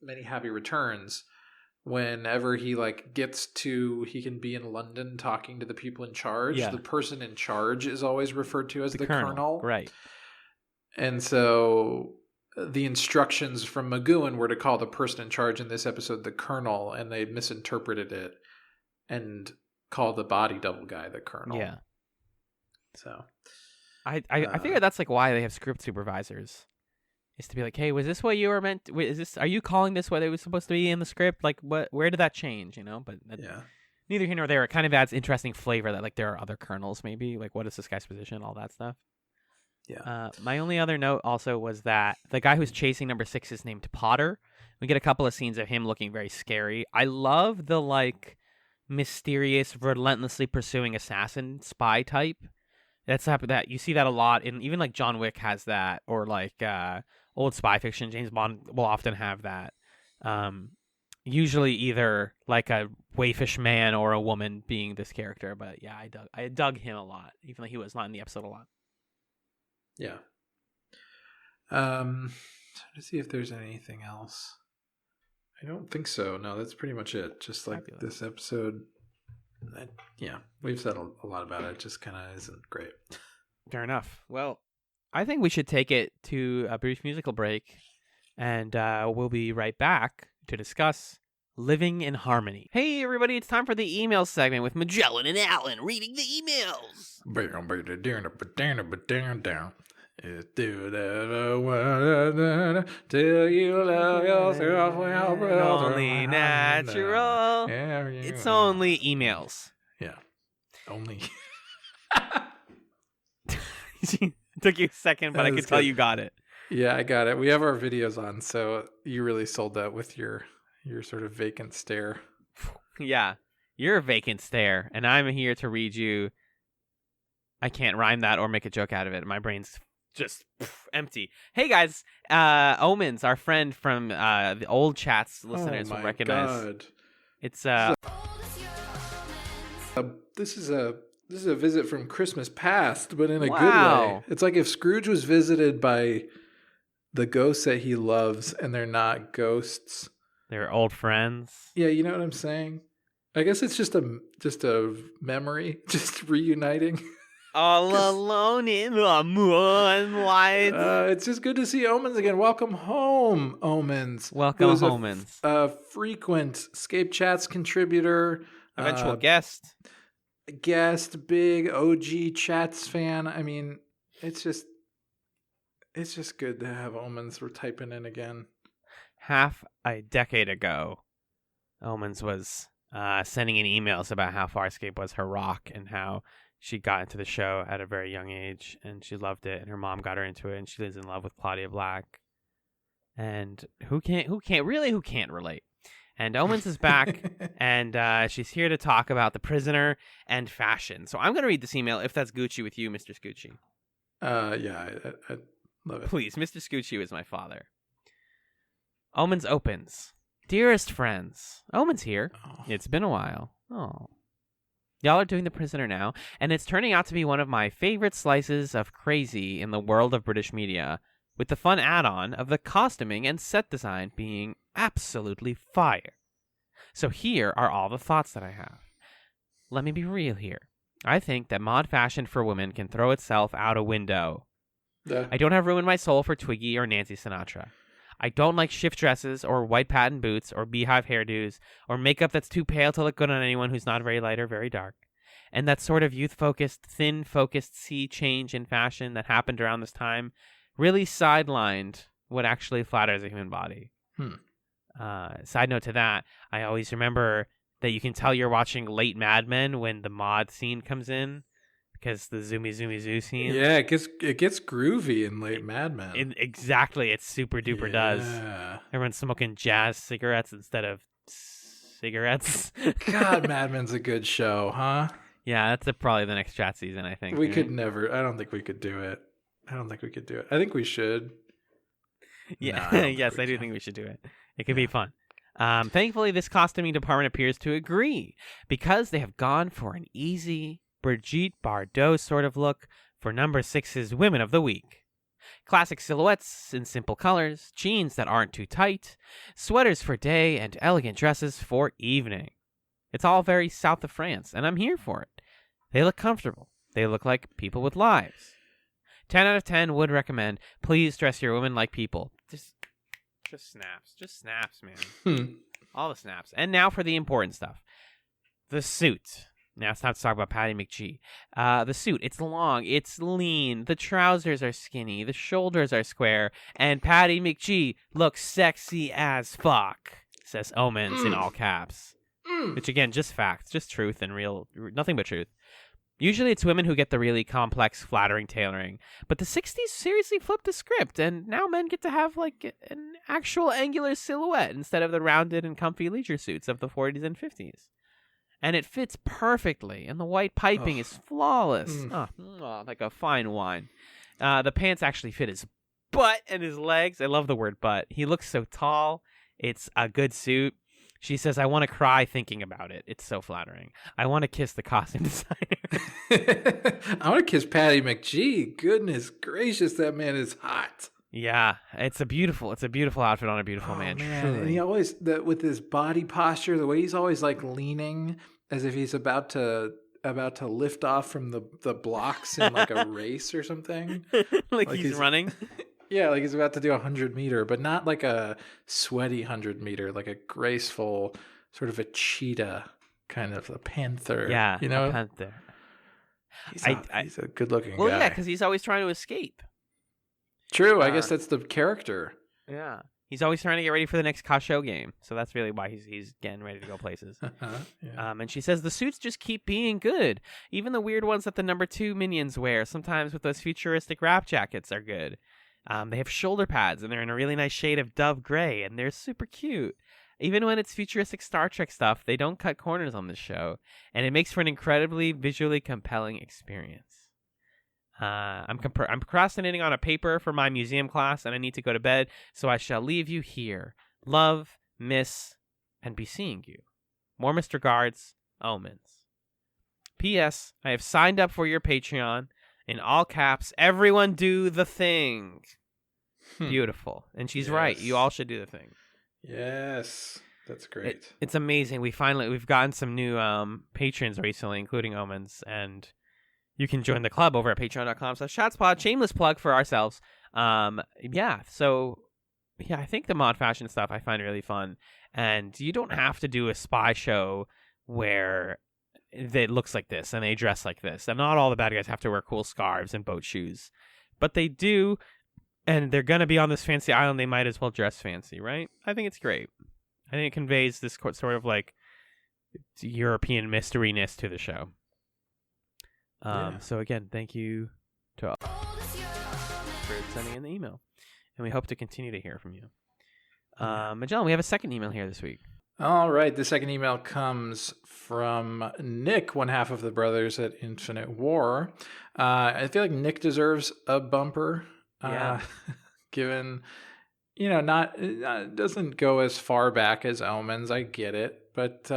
Many Happy Returns, whenever he he can be in London talking to the people in charge, the person in charge is always referred to as the Colonel. Right. And so the instructions from McGowan were to call the person in charge in this episode the Colonel, and they misinterpreted it and called the body double guy the Colonel. Yeah. So I figure that's like why they have script supervisors, is to be like, hey, was this what you were meant? Are you calling this what it was supposed to be in the script? Like, where did that change? But neither here nor there. It kind of adds interesting flavor that like there are other colonels, maybe like what is this guy's position, all that stuff. Yeah. My only other note also was that the guy who's chasing number 6 is named Potter. We get a couple of scenes of him looking very scary. I love the like mysterious, relentlessly pursuing assassin spy type. That you see that a lot in even like John Wick has that, or like old spy fiction. James Bond will often have that. Usually either like a waifish man or a woman being this character. But yeah, I dug him a lot, even though he was not in the episode a lot. Yeah. Trying to see if there's anything else. I don't think so. No, that's pretty much it. Just like this episode. We've said a lot about it. It just kind of isn't great. Fair enough. Well, I think we should take it to a brief musical break, and we'll be right back to discuss Living in Harmony. Hey, everybody, it's time for the email segment with Magellan and Alan reading the emails. Do you love yourself? Only natural. It's only emails. Yeah. Only. Took you a second, but I could tell you got it. Yeah, I got it. We have our videos on, so you really sold that with your sort of vacant stare. Yeah, you're a vacant stare, and I'm here to read you. I can't rhyme that or make a joke out of it. My brain's just empty. Hey guys, Omens, our friend from the old chats listeners will recognize. God. It's this is a visit from Christmas past, but in a good way. It's like if Scrooge was visited by the ghosts that he loves, and they're not ghosts. They're old friends. Yeah, you know what I'm saying? I guess it's just a memory, just reuniting. All alone in the moonlight. It's just good to see Omens again. Welcome home, Omens. Welcome, Omens. A frequent Scape Chats contributor. Eventual guest, big OG Chats fan. I mean, it's just good to have Omens. We're typing in again. Half a decade ago, Omens was sending in emails about how Farscape was her rock and how she got into the show at a very young age and she loved it, and her mom got her into it, and she lives in love with Claudia Black. And who can't relate? And Omens is back, and she's here to talk about The Prisoner and fashion. So I'm going to read this email, if that's Gucci with you, Mr. Scucci. Yeah, I love it. Please, Mr. Scucci is my father. Omens opens. Dearest friends, Omen's here. Oh. It's been a while. Oh. Y'all are doing The Prisoner now, and it's turning out to be one of my favorite slices of crazy in the world of British media, with the fun add-on of the costuming and set design being absolutely fire. So here are all the thoughts that I have. Let me be real here. I think that mod fashion for women can throw itself out a window. I don't have room in my soul for Twiggy or Nancy Sinatra. I don't like shift dresses or white patent boots or beehive hairdos or makeup that's too pale to look good on anyone who's not very light or very dark. And that sort of youth-focused, thin-focused sea change in fashion that happened around this time really sidelined what actually flatters a human body. Hmm. Side note to that, I always remember that you can tell you're watching late Mad Men when the mod scene comes in, because the zoomy zoo scene. Yeah, it gets groovy in late Mad Men. Exactly, it super duper does. Everyone's smoking jazz cigarettes instead of cigarettes. God, Mad Men's a good show, huh? Yeah, that's probably the next chat season, I think. We could never. I don't think we could do it. I think we should. Yeah, No, yes, I do think we should do it. It could be fun. Thankfully, this costuming department appears to agree, because they have gone for an easy Brigitte Bardot sort of look for number 6's Women of the Week. Classic silhouettes in simple colors, jeans that aren't too tight, sweaters for day, and elegant dresses for evening. It's all very south of France, and I'm here for it. They look comfortable. They look like people with lives. 10 out of 10 would recommend. Please dress your women like people. Just snaps, man. All the snaps. And now for the important stuff. The suit. Now it's time to talk about Patty McGee. The suit, it's long, it's lean, the trousers are skinny, the shoulders are square, and Patty McGee looks sexy as fuck, says Omens in all caps. Which again, just facts, just truth and nothing but truth. Usually it's women who get the really complex, flattering tailoring. But the 60s seriously flipped the script, and now men get to have like an actual angular silhouette instead of the rounded and comfy leisure suits of the 40s and 50s. And it fits perfectly, and the white piping is flawless. Like a fine wine. The pants actually fit his butt and his legs. I love the word butt. He looks so tall. It's a good suit. She says, I want to cry thinking about it. It's so flattering. I want to kiss the costume designer. I want to kiss Patty McGee. Goodness gracious, that man is hot. Yeah, it's a beautiful outfit on a beautiful man. Man. And he always, with his body posture, the way he's always like leaning as if he's about to lift off from the blocks in like a race or something. like he's running. Yeah, like he's about to do 100-meter, but not like a sweaty 100-meter, like a graceful, sort of a cheetah, kind of a panther. Yeah, you know, a panther. He's a good-looking guy. Well, yeah, because he's always trying to escape. True, I guess that's the character. Yeah, he's always trying to get ready for the next Kasho game, so that's really why he's getting ready to go places. Yeah. And she says the suits just keep being good. Even the weird ones that the number 2 minions wear, sometimes with those futuristic wrap jackets, are good. They have shoulder pads, and they're in a really nice shade of dove gray, and they're super cute. Even when it's futuristic Star Trek stuff, they don't cut corners on this show, and it makes for an incredibly visually compelling experience. I'm procrastinating on a paper for my museum class, and I need to go to bed, so I shall leave you here. Love, miss, and be seeing you. Warmest regards, Omens. P.S. I have signed up for your Patreon. In all caps, everyone do the thing. Beautiful. And she's right. You all should do the thing. Yes. That's great. It's amazing. We've gotten some new patrons recently, including Omens, and you can join the club over at patreon.com/chatspod. Shameless plug for ourselves. I think the mod fashion stuff I find really fun. And you don't have to do a spy show where it looks like this and they dress like this. And not all the bad guys have to wear cool scarves and boat shoes. But they do, and they're going to be on this fancy island. They might as well dress fancy, right? I think it's great. I think it conveys this sort of like European mysteryness to the show. So again, thank you to all for sending in the email. And we hope to continue to hear from you. Magellan, we have a second email here this week. All right. The second email comes from Nick, one half of the brothers at Infinite War. I feel like Nick deserves a bumper. Given, doesn't go as far back as Omens. I get it. But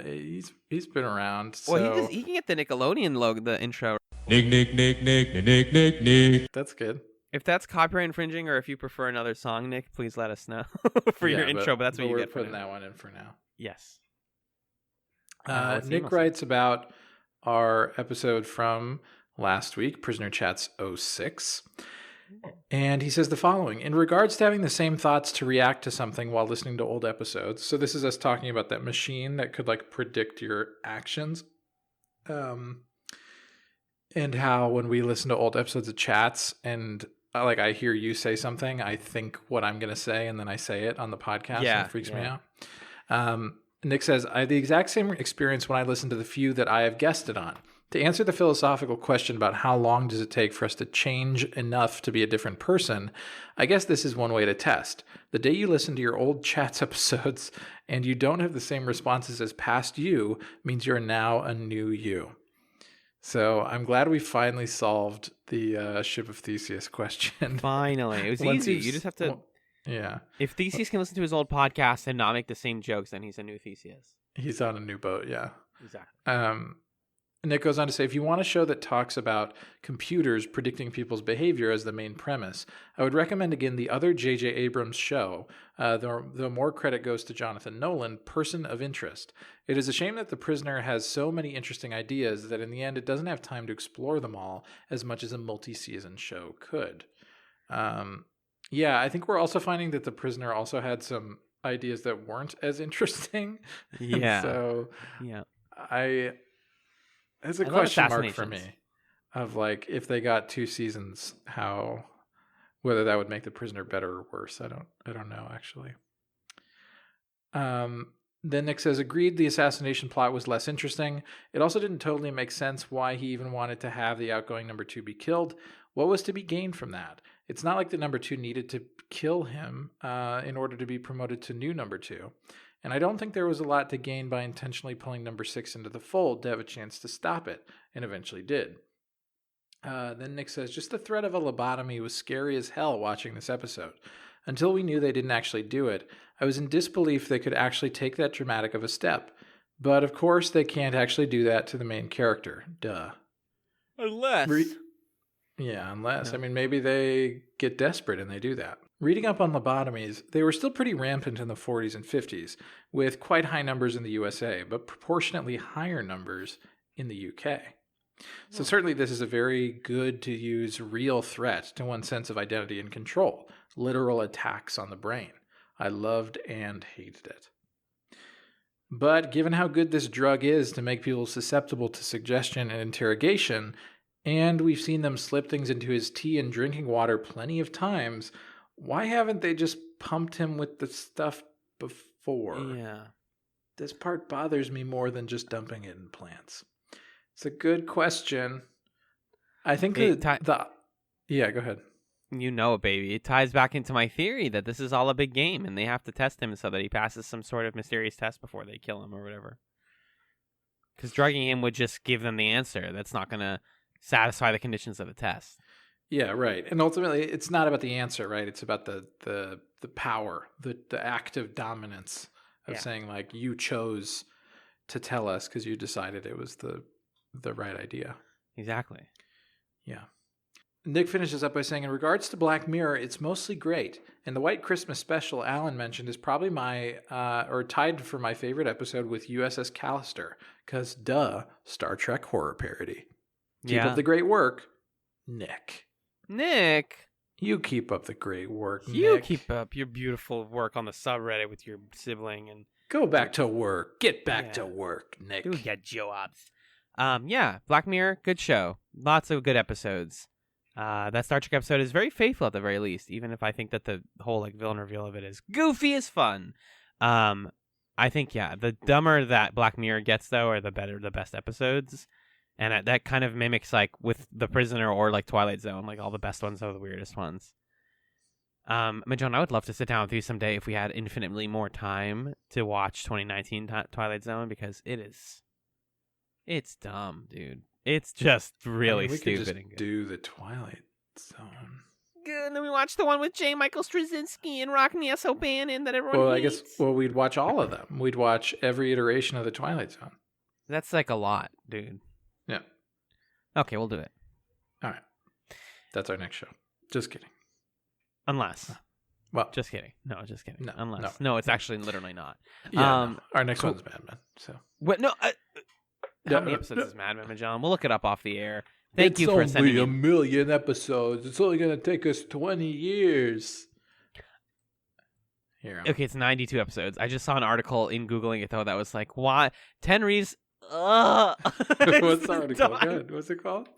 he's been around. So. Well, he can get the Nickelodeon logo, the intro. Nick. That's good. If that's copyright infringing, or if you prefer another song, Nick, please let us know for your intro. But that's what you get for putting that one in for now. Yes. Nick writes about our episode from last week, PrisonerChatz 06. And he says the following: in regards to having the same thoughts to react to something while listening to old episodes. So this is us talking about that machine that could like predict your actions. And how when we listen to old episodes of Chats and like I hear you say something, I think what I'm going to say, and then I say it on the podcast, and it freaks me out. Nick says, I had the exact same experience when I listened to the few that I have guested on. To answer the philosophical question about how long does it take for us to change enough to be a different person, I guess this is one way to test. The day you listen to your old Chats episodes and you don't have the same responses as past you means you're now a new you. So I'm glad we finally solved the Ship of Theseus question. Finally. It was easy. You just have to... Yeah. If Theseus can listen to his old podcast and not make the same jokes, then he's a new Theseus. He's on a new boat, yeah. Exactly. Nick goes on to say, if you want a show that talks about computers predicting people's behavior as the main premise, I would recommend again the other J.J. Abrams show, though more credit goes to Jonathan Nolan, Person of Interest. It is a shame that The Prisoner has so many interesting ideas that in the end it doesn't have time to explore them all as much as a multi-season show could. Yeah, I think we're also finding that The Prisoner also had some ideas that weren't as interesting. Yeah. So yeah. It's a question mark for me of like if they got 2 seasons, whether that would make The Prisoner better or worse. I don't know actually. Then Nick says, agreed, the assassination plot was less interesting. It also didn't totally make sense why he even wanted to have the outgoing number 2 be killed. What was to be gained from that? It's not like the number 2 needed to kill him in order to be promoted to new number 2. And I don't think there was a lot to gain by intentionally pulling number 6 into the fold to have a chance to stop it, and eventually did. Then Nick says, just the threat of a lobotomy was scary as hell watching this episode. Until we knew they didn't actually do it, I was in disbelief they could actually take that dramatic of a step. But of course they can't actually do that to the main character. Duh. Unless... unless. Yeah. I mean, maybe they get desperate and they do that. Reading up on lobotomies, they were still pretty rampant in the 40s and 50s, with quite high numbers in the USA, but proportionately higher numbers in the UK. So certainly this is a very good to use real threat to one's sense of identity and control, literal attacks on the brain. I loved and hated it. But given how good this drug is to make people susceptible to suggestion and interrogation, and we've seen them slip things into his tea and drinking water plenty of times, why haven't they just pumped him with the stuff before? Yeah. This part bothers me more than just dumping it in plants. It's a good question. I think yeah, go ahead. You know it, baby. It ties back into my theory that this is all a big game and they have to test him so that he passes some sort of mysterious test before they kill him or whatever. Because drugging him would just give them the answer. That's not going to satisfy the conditions of the test. Yeah, right. And ultimately, it's not about the answer, right? It's about the power, the active dominance of saying, like, you chose to tell us because you decided it was the right idea. Exactly. Yeah. Nick finishes up by saying, in regards to Black Mirror, it's mostly great. And the White Christmas special Alan mentioned is probably tied for my favorite episode with USS Callister, because Star Trek horror parody. Keep up the great work, Nick. You keep up the great work, Nick. You keep up your beautiful work on the subreddit with your sibling and go back to work. Get back to work, Nick. Do your jobs. Black Mirror, good show. Lots of good episodes. That Star Trek episode is very faithful at the very least, even if I think that the whole villain reveal of it is goofy as fun. I think the dumber that Black Mirror gets though, are the best episodes. And that kind of mimics with The Prisoner or Twilight Zone, all the best ones are the weirdest ones. John, I would love to sit down with you someday if we had infinitely more time to watch 2019 Twilight Zone, because it's dumb, dude. It's just really stupid. We could just do the Twilight Zone. Good. And then we watch the one with J. Michael Straczynski and Rockney O'Bannon that everyone hates. We'd watch all of them. We'd watch every iteration of the Twilight Zone. That's a lot, dude. Yeah. Okay, we'll do it. All right. That's our next show. Just kidding. Unless. Well. Just kidding. No, just kidding. No, Unless. No, it's actually literally not. Yeah, our next one's Mad Men. So. What? No. How many episodes is Mad Men, John? We'll look it up off the air. Thank you for sending It's only 1 million episodes. It's only going to take us 20 years. Here. Okay, it's 92 episodes. I just saw an article in Googling it, though, that was why? 10 reasons... What's the article? Good. What's it called?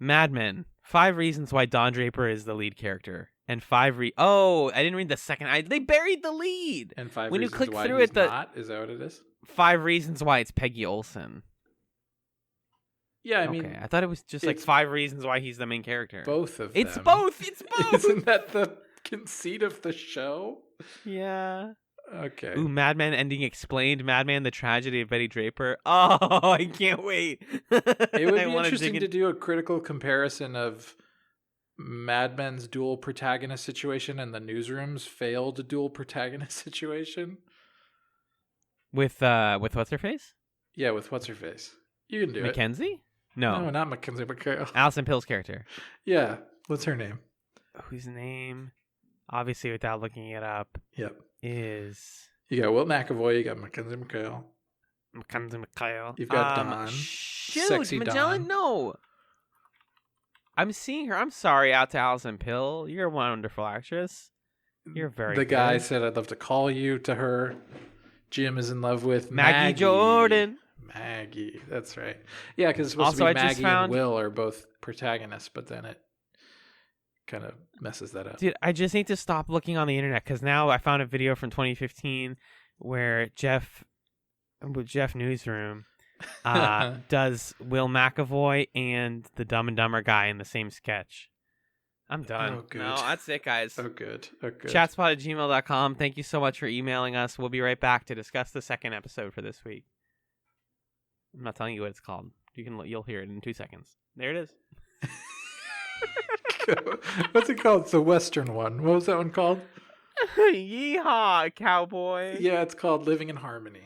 Mad Men. 5 reasons why Don Draper is the lead character. And 5 Oh, I didn't read the second. They buried the lead. And 5 when reasons you click why through he's it, not? Is that what it is? 5 reasons why it's Peggy Olson. Yeah, I mean... Okay, I thought it was just like 5 reasons why he's the main character. Both of them. It's both! It's both! Isn't that the conceit of the show? Yeah. Okay. Ooh, Mad Men ending explained. Mad Men, the tragedy of Betty Draper. Oh, I can't wait. It would be interesting to do a critical comparison of Mad Men's dual protagonist situation and the Newsroom's failed dual protagonist situation. With what's her face? Yeah, with what's her face. You can do Mackenzie? it. No, not Mackenzie McHale. Alison Pill's character. Yeah, what's her name? Whose name, obviously without looking it up, Yep. is... You got Will McAvoy, you got Mackenzie McHale. Mackenzie McHale. You've got Dawn. Shoot, Sexy Magellan, Dawn. no. I'm seeing her. I'm sorry out to Alison Pill. You're a wonderful actress. You're very The good. guy said, I'd love to call you to her. Jim is in love with Maggie Jordan. Maggie, that's right. Yeah, because it's supposed Also, to be I just Maggie found- and Will are both protagonists, but then it kind of messes that up. Dude, I just need to stop looking on the internet because now I found a video from 2015 where Jeff Newsroom does Will McAvoy and the Dumb and Dumber guy in the same sketch. I'm done. Oh, good. No, that's it, guys. Oh, good. Oh, good. Chatspot@gmail.com. Thank you so much for emailing us. We'll be right back to discuss the second episode for this week. I'm not telling you what it's called. You'll hear it in 2 seconds. There it is. What's it called? It's the Western one. What was that one called? Yeehaw, cowboy. Yeah, it's called Living in Harmony.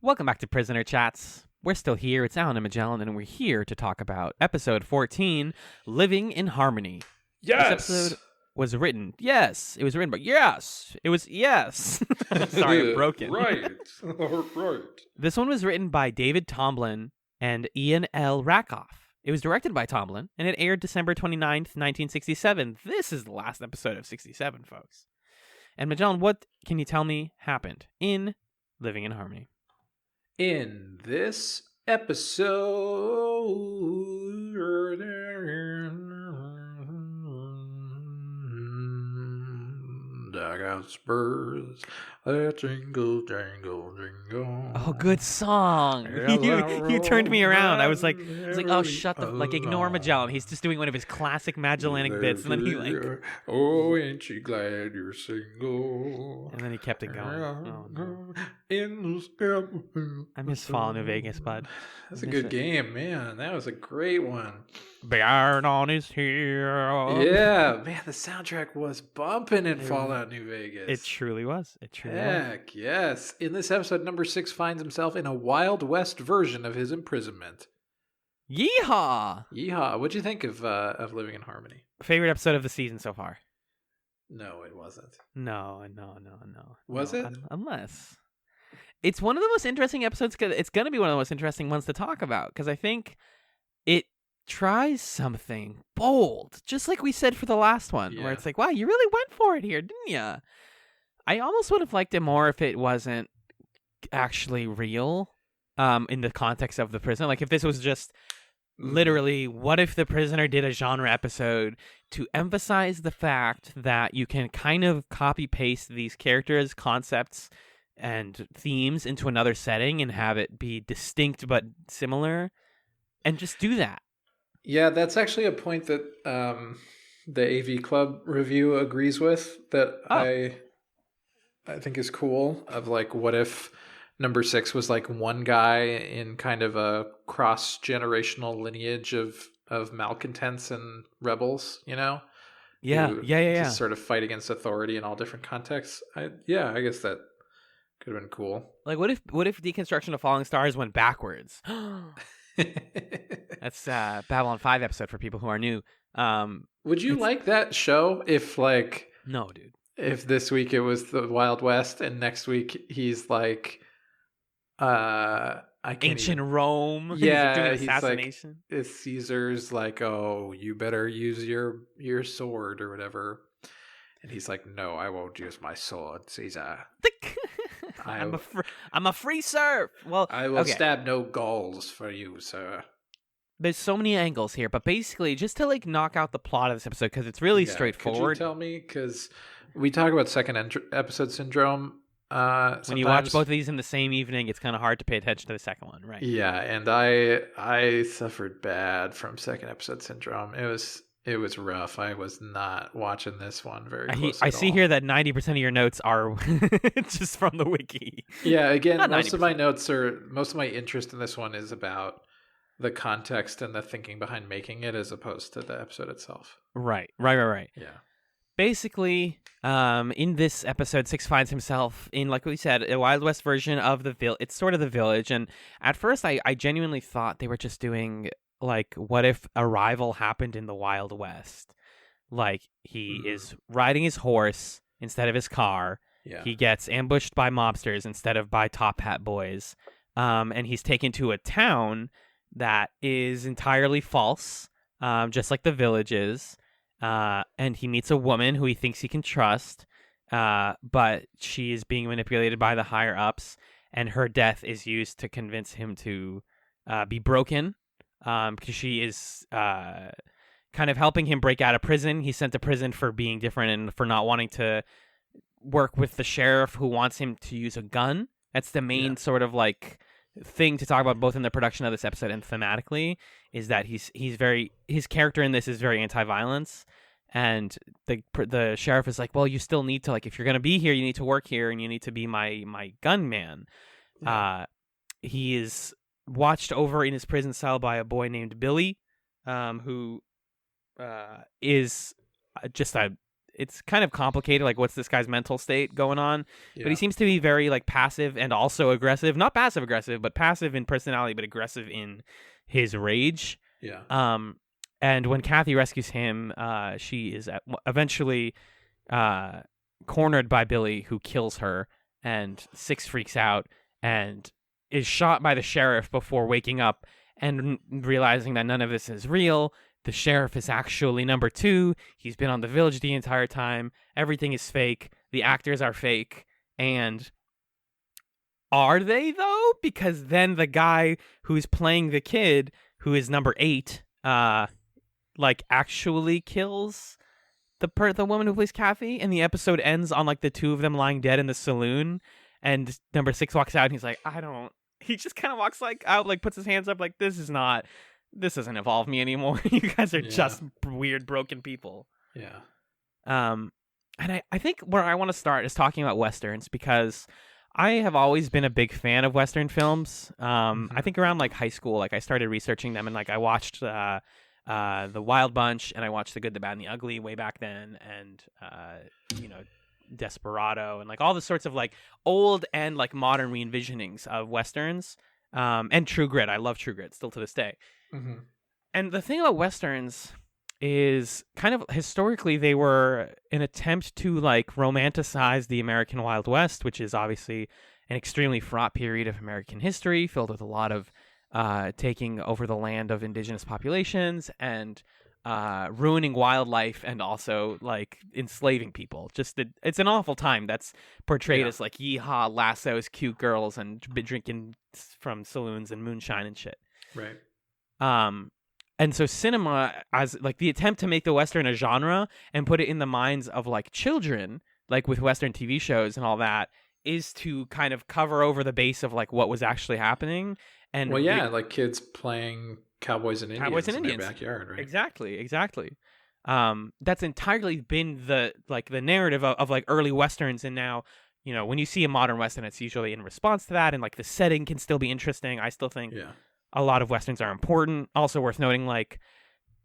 Welcome back to Prisoner Chats. We're still here. It's Alan and Magellan, and we're here to talk about episode 14, Living in Harmony. Yes! This episode was written. Yes! It was written, but yes! It was yes! Sorry, I'm broken. Right. Right. This one was written by David Tomlin and Ian L. Rakoff. It was directed by Tomlin, and it aired December 29th, 1967. This is the last episode of 67, folks. And Magellan, what can you tell me happened in Living in Harmony? In this episode, dugout spurs, that jingle, jangle, jingle. Oh, good song. you turned me around. I was like, oh, shut the, ignore Magellan. He's just doing one of his classic Magellanic bits, and then he oh, ain't she glad you're single? And then he kept it going. Oh, no. In the step. I miss Falling to Vegas, bud. That's a good game, man. That was a great one. Beard on his heel. Yeah, man, the soundtrack was bumping in Fallout New Vegas. It truly was. It truly was. Heck, yes. In this episode, number 6 finds himself in a Wild West version of his imprisonment. Yeehaw! Yeehaw. What'd you think of Living in Harmony? Favorite episode of the season so far? No, it wasn't. No. Was it? Unless. It's one of the most interesting episodes. It's going to be one of the most interesting ones to talk about because I think it tries something bold, just like we said for the last one, where it's like, wow, you really went for it here, didn't you? I almost would have liked it more if it wasn't actually real in the context of the prison. Like if this was just literally, what if the prisoner did a genre episode to emphasize the fact that you can kind of copy paste these characters, concepts, and themes into another setting and have it be distinct but similar, and just do that. Yeah, that's actually a point that the AV Club review agrees with, that I think is cool, of like, what if number 6 was like one guy in kind of a cross-generational lineage of malcontents and rebels, you know? Yeah. To sort of fight against authority in all different contexts. I guess that could have been cool. Like, what if Deconstruction of Falling Stars went backwards? That's Babylon 5 episode for people who are new. Would you like that show if like no, dude? if this week it was the Wild West and next week he's like I can't Ancient even... Rome. Yeah, doing an he's assassination. like, it's Caesar's like, oh, you better use your sword or whatever. And he's like, no, I won't use my sword, Caesar. I'm a free serf. Well, I will stab no Gauls for you, sir. There's so many angles here, but basically, just to like knock out the plot of this episode, because it's really straightforward. Could you tell me? Because we talk about second episode syndrome. When you watch both of these in the same evening, it's kind of hard to pay attention to the second one, right? Yeah, and I suffered bad from second episode syndrome. It was rough. I was not watching this one very closely. I see here that 90% of your notes are just from the wiki. Yeah, again, most of my interest in this one is about the context and the thinking behind making it as opposed to the episode itself. Right. Yeah. Basically, in this episode, Six finds himself in, like we said, a Wild West version of the village. It's sort of the village, and at first I genuinely thought they were just doing, like, what if a rival happened in the Wild West? Like, he is riding his horse instead of his car. Yeah. He gets ambushed by mobsters instead of by Top Hat boys. And he's taken to a town that is entirely false, just like the village is. And he meets a woman who he thinks he can trust, but she is being manipulated by the higher ups, and her death is used to convince him to be broken, because she is kind of helping him break out of prison. He's sent to prison for being different and for not wanting to work with the sheriff who wants him to use a gun. That's the main sort of like thing to talk about both in the production of this episode and thematically, is that his character in this is very anti-violence, and the sheriff is like, well, you still need to, like, if you're going to be here, you need to work here and you need to be my gunman. He is watched over in his prison cell by a boy named Billy, who is just it's kind of complicated, like what's this guy's mental state going on, but he seems to be very like passive and also aggressive. Not passive aggressive, but passive in personality, but aggressive in his rage. And when Kathy rescues him, she is eventually cornered by Billy, who kills her, and Six freaks out and is shot by the sheriff before waking up and realizing that none of this is real. The sheriff is actually number 2. He's been on the village the entire time. Everything is fake. The actors are fake. And are they, though? Because then the guy who's playing the kid, who is number 8, like actually kills the woman who plays Kathy. And the episode ends on like the 2 of them lying dead in the saloon. And number 6 walks out and he's like, he just kind of walks like out, like puts his hands up like, this doesn't involve me anymore. You guys are just weird, broken people. Yeah. And I think where I want to start is talking about Westerns, because I have always been a big fan of Western films. I think around like high school, like I started researching them, and like I watched The Wild Bunch, and I watched The Good, the Bad, and the Ugly way back then, and Desperado, and like all the sorts of like old and like modern re-envisionings of Westerns. And True Grit. I love True Grit still to this day. And the thing about Westerns is kind of historically they were an attempt to like romanticize the American Wild West, which is obviously an extremely fraught period of American history filled with a lot of taking over the land of indigenous populations and ruining wildlife and also like enslaving people. It's an awful time that's portrayed as like yeehaw, lassos, cute girls, and drinking from saloons and moonshine and shit. Right. And so cinema, as like the attempt to make the Western a genre and put it in the minds of like children, like with Western TV shows and all that, is to kind of cover over the base of like what was actually happening. And like kids playing Cowboys and Indians in their backyard, right? Exactly. That's entirely been the narrative of like early Westerns, and now, when you see a modern Western, it's usually in response to that, and like the setting can still be interesting. I still think a lot of Westerns are important. Also worth noting, like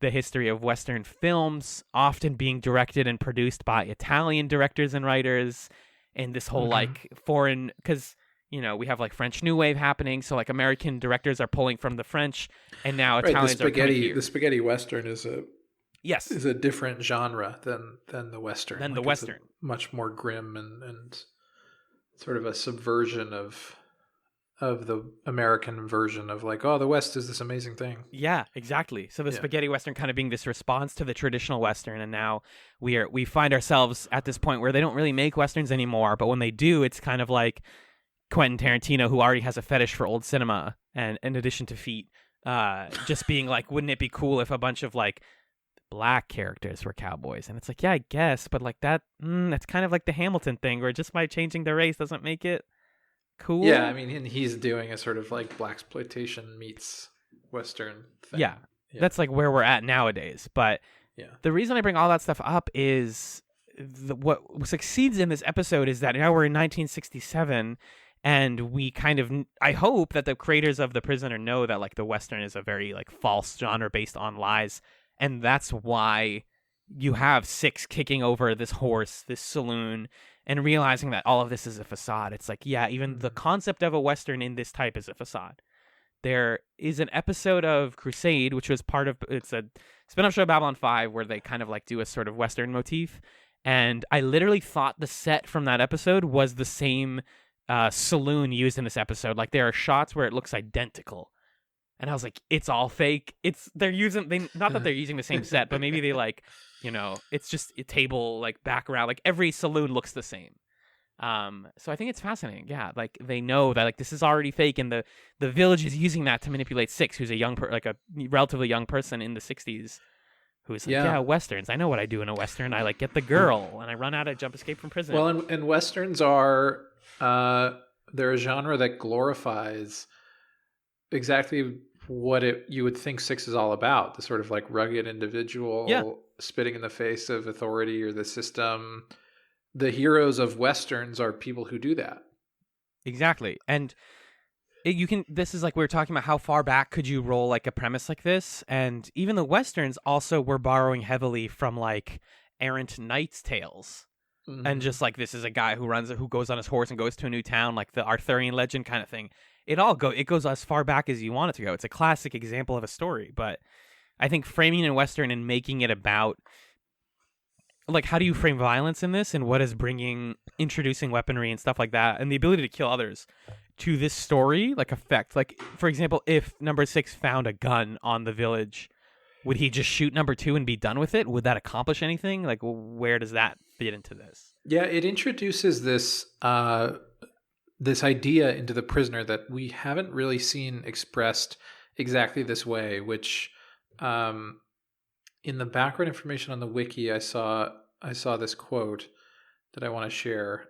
the history of Western films often being directed and produced by Italian directors and writers, and this whole like foreign, because we have like French New Wave happening, so like American directors are pulling from the French, and now Italians are coming here. The spaghetti Western is Yes. is a different genre than the Western. Than the Like, it's Western. much more grim and sort of a subversion of the American version of like, oh, the West is this amazing thing. Yeah, exactly. So the Yeah. spaghetti Western kind of being this response to the traditional Western, and now we find ourselves at this point where they don't really make Westerns anymore, but when they do, it's kind of like Quentin Tarantino, who already has a fetish for old cinema, and in addition to feet, just being like, wouldn't it be cool if a bunch of like black characters were cowboys? And it's like, yeah, I guess, but like that's kind of like the Hamilton thing, where just by changing the race doesn't make it cool. Yeah, I mean, and he's doing a sort of like blaxploitation meets Western thing. Yeah, that's like where we're at nowadays. But yeah, the reason I bring all that stuff up is what succeeds in this episode is that now we're in 1967, and we kind of, I hope that the creators of The Prisoner know that like the Western is a very like false genre based on lies, and that's why you have Six kicking over this horse, this saloon, and realizing that all of this is a facade. It's like, yeah, even the concept of a Western in this type is a facade. There is an episode of Crusade, which was it's a spin-off show of Babylon 5, where they kind of like do a sort of Western motif. And I literally thought the set from that episode was the same saloon used in this episode. Like, there are shots where it looks identical. And I was like, it's all fake. Not that they're using the same set, but maybe they like, it's just a table, like background, like every saloon looks the same. So I think it's fascinating. Yeah. Like, they know that like this is already fake, and the village is using that to manipulate Six, who's a a relatively young person in the 60s. Who's like, yeah, Westerns. I know what I do in a Western. I like get the girl and I run out of jump escape from prison. Well, and Westerns are, they're a genre that glorifies exactly what you would think Six is all about. The sort of like rugged individual spitting in the face of authority or the system. The heroes of Westerns are people who do that. Exactly. And this is like, we were talking about how far back could you roll like a premise like this, and even the Westerns also were borrowing heavily from like errant knights' tales, and just like, this is a guy who goes on his horse and goes to a new town, like the Arthurian legend kind of thing. It goes as far back as you want it to go. It's a classic example of a story, but I think framing a Western and making it about like, how do you frame violence in this, and what is introducing weaponry and stuff like that, and the ability to kill others to this story, like, affect, like, for example, if number 6 found a gun on the village, would he just shoot number 2 and be done with it? Would that accomplish anything? Like, where does that fit into this? Yeah, it introduces this this idea into The Prisoner that we haven't really seen expressed exactly this way, which in the background information on the wiki, I saw this quote that I want to share.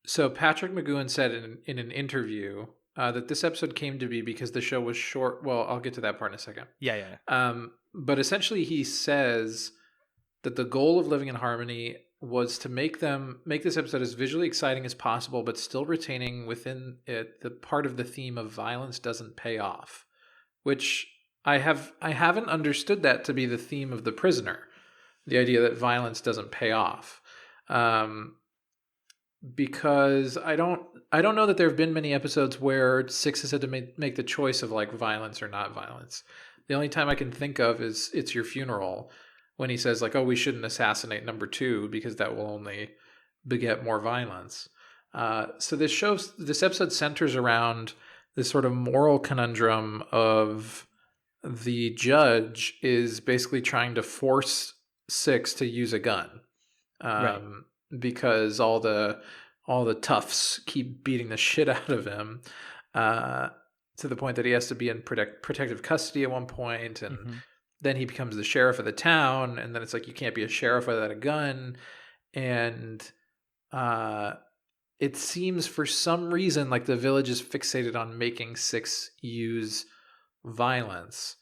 So Patrick McGowan said in an interview that this episode came to be because the show was short. Well, I'll get to that part in a second. Yeah. But essentially, he says that the goal of Living in Harmony was to make this episode as visually exciting as possible, but still retaining within it the part of the theme of violence doesn't pay off, which I haven't understood that to be the theme of The Prisoner, the idea that violence doesn't pay off. Because I don't know that there have been many episodes where Six has had to make the choice of like violence or not violence. The only time I can think of is It's Your Funeral, when he says like, oh, we shouldn't assassinate number 2 because that will only beget more violence. So this episode centers around this sort of moral conundrum of the judge is basically trying to force Six to use a gun. Right. Because all the toughs keep beating the shit out of him, to the point that he has to be in protective custody at one point, and then he becomes the sheriff of the town, and then it's like, you can't be a sheriff without a gun, and it seems for some reason like the village is fixated on making Six use violence,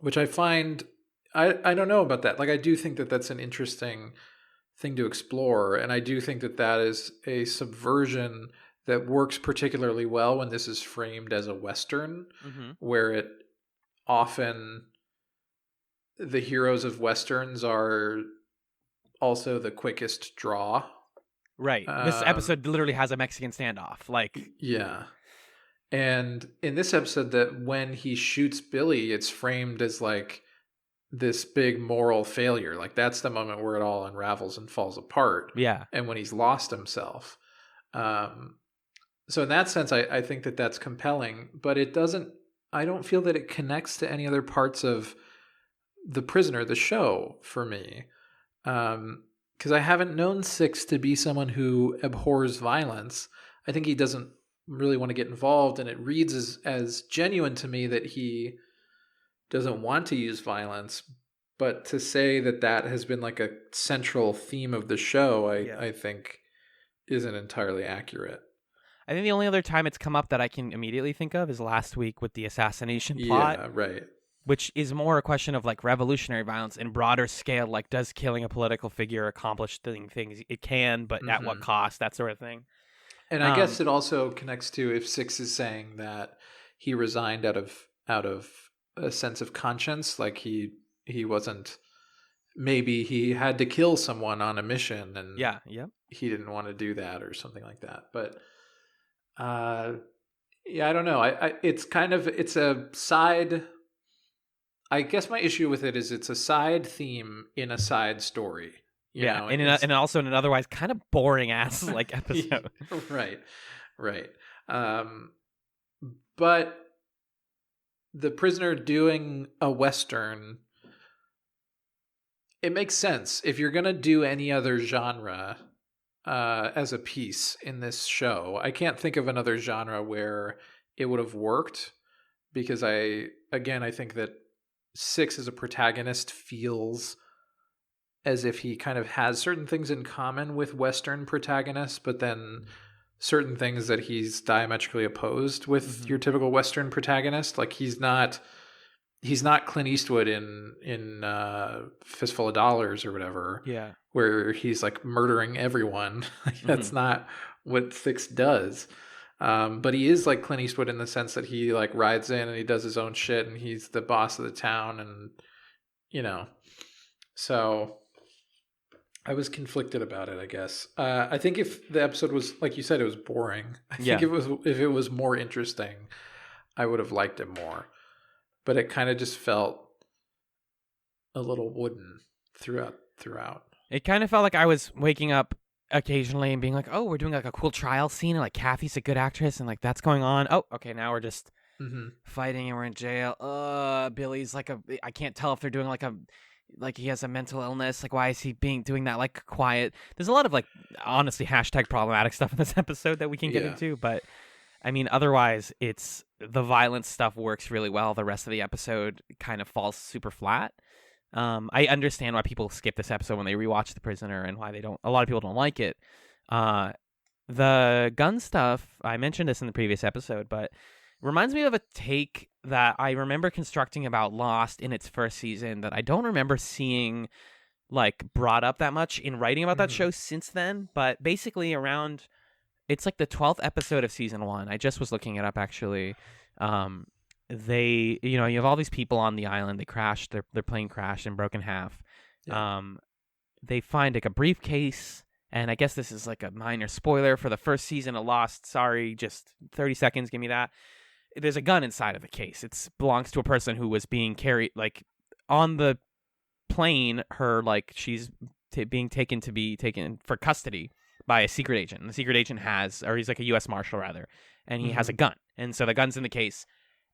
which I find, I don't know about that. Like, I do think that that's an interesting thing to explore, and I do think that that is a subversion that works particularly well when this is framed as a Western, where it often, the heroes of Westerns are also the quickest draw. Right. This episode literally has a Mexican standoff. Like, yeah. And in this episode, that when he shoots Billy, it's framed as like this big moral failure. Like that's the moment where it all unravels and falls apart. Yeah. And when he's lost himself. So in that sense, I think that that's compelling, but it doesn't, I don't feel that it connects to any other parts of The Prisoner, the show, for me. Because I haven't known Six to be someone who abhors violence. I think he doesn't really want to get involved, and it reads as genuine to me that he doesn't want to use violence. But to say that that has been like a central theme of the show, I think isn't entirely accurate. I think the only other time it's come up that I can immediately think of is last week with the assassination plot. Yeah, right. Which is more a question of like revolutionary violence in broader scale. Like, does killing a political figure accomplish things it can, but at what cost? That sort of thing. And I guess it also connects to if Six is saying that he resigned out of a sense of conscience, like he wasn't. Maybe he had to kill someone on a mission, and he didn't want to do that or something like that. But yeah, I don't know. It's a side. I guess my issue with it is it's a side theme in a side story. You know, and also in an otherwise kind of boring ass like episode. Right. But The Prisoner doing a Western, it makes sense. If you're going to do any other genre as a piece in this show, I can't think of another genre where it would have worked, because I think that Six as a protagonist feels as if he kind of has certain things in common with Western protagonists, but then certain things that he's diametrically opposed with your typical Western protagonist. Like he's not Clint Eastwood in Fistful of Dollars or whatever. Yeah. Where he's like murdering everyone. That's not what Six does. But he is like Clint Eastwood in the sense that he like rides in and he does his own shit and he's the boss of the town, and so I was conflicted about it, I guess. I think if the episode was, like you said, it was boring. I think if it was more interesting, I would have liked it more. But it kind of just felt a little wooden throughout. It kind of felt like I was waking up occasionally and being like, oh, we're doing like a cool trial scene, and like Kathy's a good actress, and like that's going on. Oh, okay, now we're just fighting and we're in jail. Billy's like I can't tell if they're doing like he has a mental illness. Like, why is he doing that like quiet? There's a lot of like honestly #problematic stuff in this episode that we can get into, but I mean, otherwise it's the violence stuff works really well. The rest of the episode kind of falls super flat. I understand why people skip this episode when they rewatch The Prisoner, and why a lot of people don't like it. The gun stuff, I mentioned this in the previous episode, but reminds me of a take that I remember constructing about Lost in its first season that I don't remember seeing like brought up that much in writing about that show since then. But basically it's like the 12th episode of season 1. I just was looking it up actually. You have all these people on the island. They crashed. Their plane crashed and broke in half. Yeah. They find like a briefcase, and I guess this is like a minor spoiler for the first season of Lost. Sorry, just 30 seconds. Give me that. There's a gun inside of the case. It belongs to a person who was being carried like on the plane. She's being taken for custody by a secret agent. And the secret agent he's like a U.S. Marshal rather, and he has a gun. And so the gun's in the case.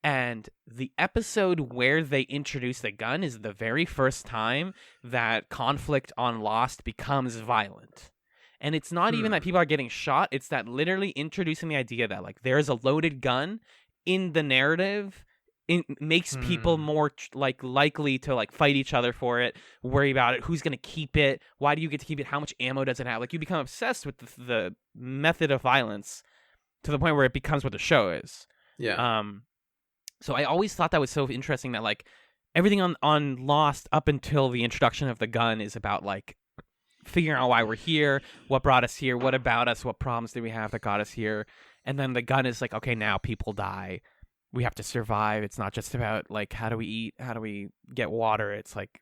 And the episode where they introduce the gun is the very first time that conflict on Lost becomes violent. And it's not even that people are getting shot. It's that literally introducing the idea that like there is a loaded gun in the narrative. It makes people more likely to like fight each other for it, worry about it, who's going to keep it, why do you get to keep it, how much ammo does it have? Like you become obsessed with the method of violence to the point where it becomes what the show is. Yeah. So I always thought that was so interesting that like everything on Lost up until the introduction of the gun is about like figuring out why we're here, what brought us here, what about us, what problems did we have that got us here. And then the gun is like, okay, now people die. We have to survive. It's not just about like how do we eat, how do we get water. It's like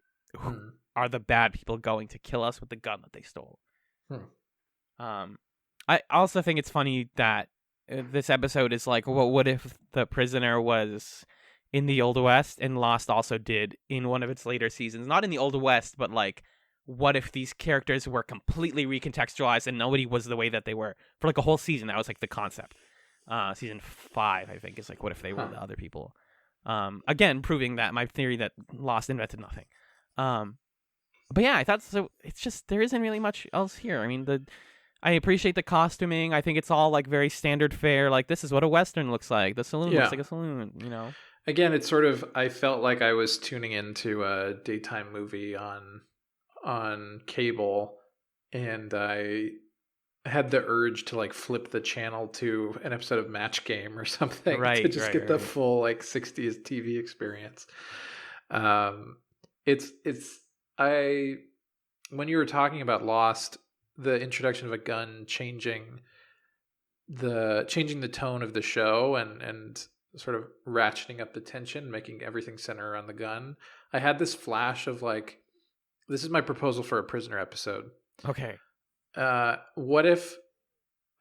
are the bad people going to kill us with the gun that they stole? I also think it's funny that this episode is like, well, what if the prisoner was in the Old West, and Lost also did in one of its later seasons, not in the Old West, but like, what if these characters were completely recontextualized and nobody was the way that they were for like a whole season? That was like the concept. Season 5, I think, is like, what if they were the other people? Again, proving that my theory that Lost invented nothing. But yeah, I thought so. It's just, there isn't really much else here. I mean, I appreciate the costuming. I think it's all like very standard fare. Like, this is what a Western looks like. The saloon looks like a saloon, you know? Again, it's sort of, I felt like I was tuning into a daytime movie on cable, and I had the urge to like flip the channel to an episode of Match Game or something to just get the full like 60s TV experience. When you were talking about Lost, the introduction of a gun changing the tone of the show and sort of ratcheting up the tension, making everything center around the gun. I had this flash of like, this is my proposal for a Prisoner episode. Okay. What if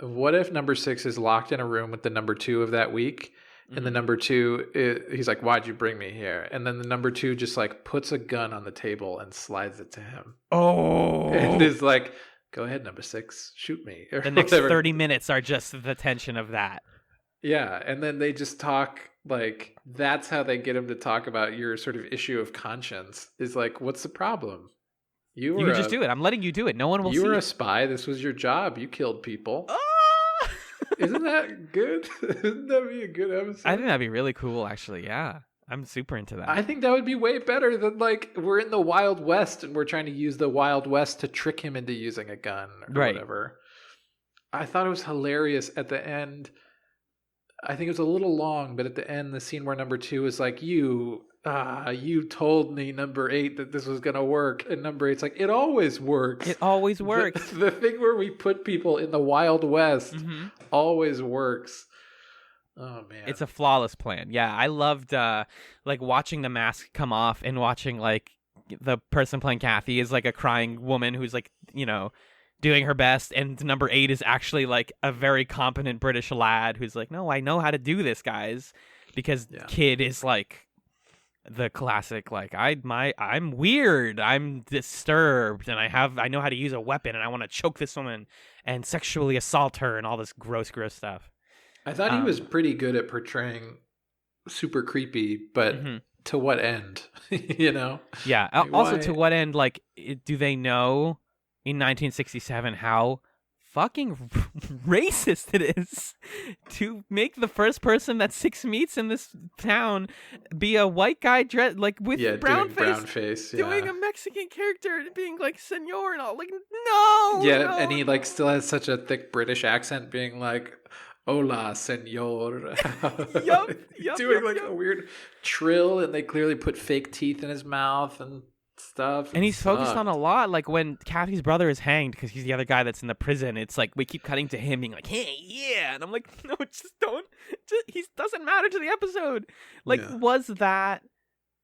number 6 is locked in a room with the number 2 of that week, and the number 2 he's like, "Why'd you bring me here?" And then the number 2 just like puts a gun on the table and slides it to him. Oh. And is like, "Go ahead, number 6, shoot me." The next 30 minutes are just the tension of that. Yeah, and then they just talk, like, that's how they get him to talk about your sort of issue of conscience, is like, what's the problem? You can just do it. I'm letting you do it. No one will see. You were a spy. This was your job. You killed people. Isn't that good? Isn't that be a good episode? I think that'd be really cool, actually. Yeah. I'm super into that. I think that would be way better than, like, we're in the Wild West and we're trying to use the Wild West to trick him into using a gun or whatever. I thought it was hilarious at the end. I think it was a little long, but at the end, the scene where number 2 is like, you told me, number 8, that this was going to work. And number 8's like, it always works. It always works. The thing where we put people in the Wild West always works. Oh, man. It's a flawless plan. Yeah, I loved like watching the mask come off and watching like the person playing Kathy is like a crying woman who's like, you know, doing her best, and number 8 is actually like a very competent British lad who's like, no, I know how to do this, guys, because Kid is like the classic, like, I'm weird, I'm disturbed, and I know how to use a weapon, and I want to choke this woman and sexually assault her and all this gross stuff. I thought he was pretty good at portraying super creepy, but to what end? You know? Yeah. Like, also, to what end? Like, do they know in 1967 how fucking racist it is to make the first person that Six meets in this town be a white guy with brown face, doing a Mexican character and being like senor and all, like, no. Yeah, no, and he like still has such a thick British accent, being like, "Hola, senor." Doing a weird trill, and they clearly put fake teeth in his mouth and stuff. And he's focused on a lot, like when Kathy's brother is hanged because he's the other guy that's in the prison. It's like we keep cutting to him being like, "Hey, yeah," and I'm like, "No, just don't. He doesn't matter to the episode." Like, was that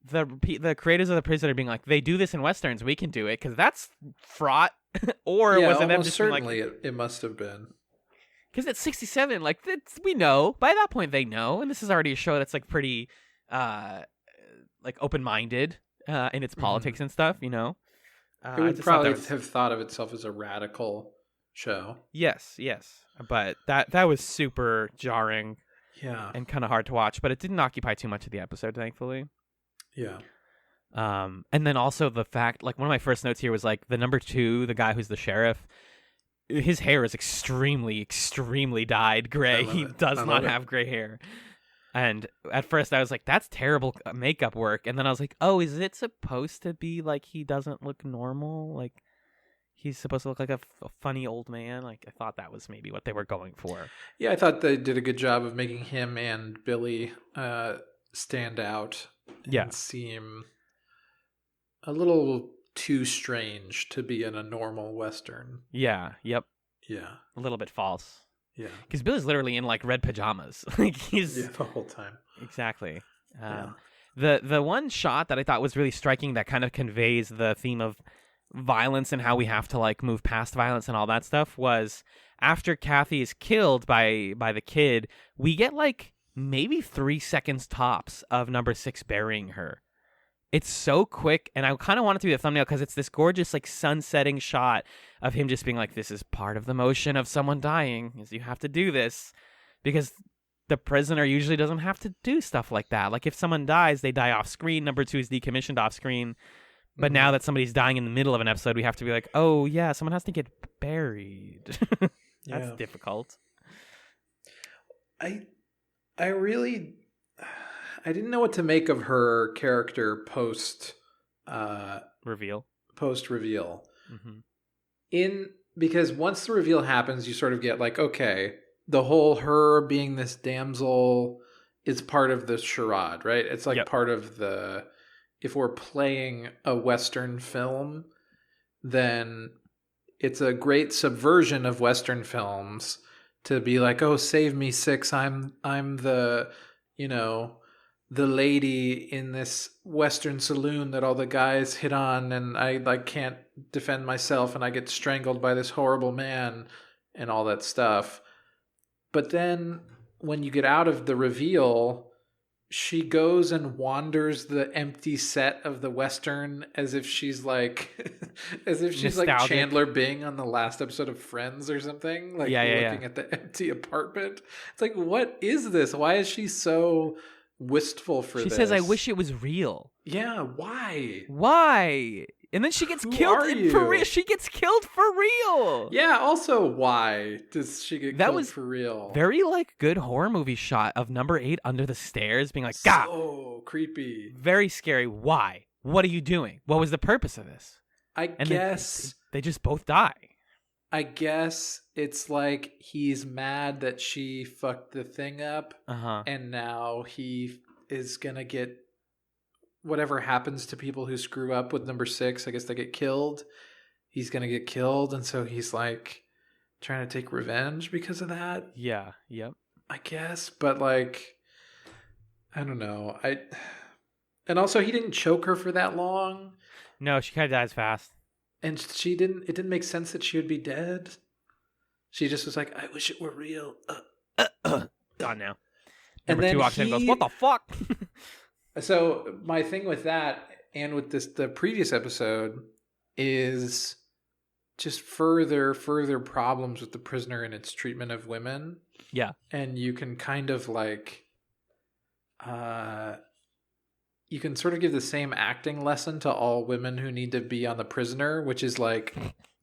the creators of The Prisoner being like, they do this in westerns, we can do it because that's fraught, or was it them just certainly like, it must have been. Because it's 67, like, we know. By that point, they know. And this is already a show that's, like, pretty, like, open-minded in its politics and stuff, you know? It would probably have thought of itself as a radical show. Yes. But that was super jarring. Yeah. And kind of hard to watch. But it didn't occupy too much of the episode, thankfully. Yeah. And then also the fact, like, one of my first notes here was, like, the number 2, the guy who's the sheriff, his hair is extremely dyed gray. He does not have gray hair. And at first I was like, that's terrible makeup work. And then I was like, oh, is it supposed to be like he doesn't look normal? Like, he's supposed to look like a funny old man? Like, I thought that was maybe what they were going for. Yeah, I thought they did a good job of making him and Billy stand out and seem a little too strange to be in a normal Western. Yeah. Yep. Yeah. A little bit false. Yeah. Because Billy's literally in like red pajamas. Like he's the whole time. Exactly. The one shot that I thought was really striking that kind of conveys the theme of violence and how we have to like move past violence and all that stuff was after Kathy is killed by the kid, we get like maybe 3 seconds tops of number 6 burying her. It's so quick, and I kind of want it to be a thumbnail because it's this gorgeous like sunsetting shot of him just being like, this is part of the motion of someone dying, is you have to do this, because the prisoner usually doesn't have to do stuff like that. Like if someone dies, they die off screen. Number 2 is decommissioned off screen. But now that somebody's dying in the middle of an episode, we have to be like, oh yeah, someone has to get buried. That's difficult. I didn't know what to make of her character post reveal. Because once the reveal happens, you sort of get like, okay, the whole her being this damsel is part of the charade, right? It's like part of the, if we're playing a Western film, then it's a great subversion of Western films to be like, oh, save me, Six. I'm the, the lady in this Western saloon that all the guys hit on, and I like can't defend myself, and I get strangled by this horrible man and all that stuff. But then when you get out of the reveal, she goes and wanders the empty set of the Western as if she's like Nostalgic. Like Chandler Bing on the last episode of Friends or something, like looking at the empty apartment. It's like, what is this? Why is she so wistful for this? She says, I wish it was real. Yeah, why? And then she gets killed for real. She gets killed for real. Yeah, also why does she get killed for real? Very like good horror movie shot of number 8 under the stairs being like, God. So creepy. Very scary. Why? What are you doing? What was the purpose of this? I guess they just both die. I guess it's like he's mad that she fucked the thing up. And now he is going to get whatever happens to people who screw up with number 6, I guess they get killed. He's going to get killed. And so he's like trying to take revenge because of that. Yeah. Yep. I guess. But like, I don't know. And also he didn't choke her for that long. No, she kind of dies fast. And it didn't make sense that she would be dead. She just was like, I wish it were real. Gone now. Number 2 walks in and goes, what the fuck? So my thing with that and with the previous episode is just further problems with the prisoner and its treatment of women. Yeah. And you can kind of like, you can sort of give the same acting lesson to all women who need to be on the prisoner, which is like,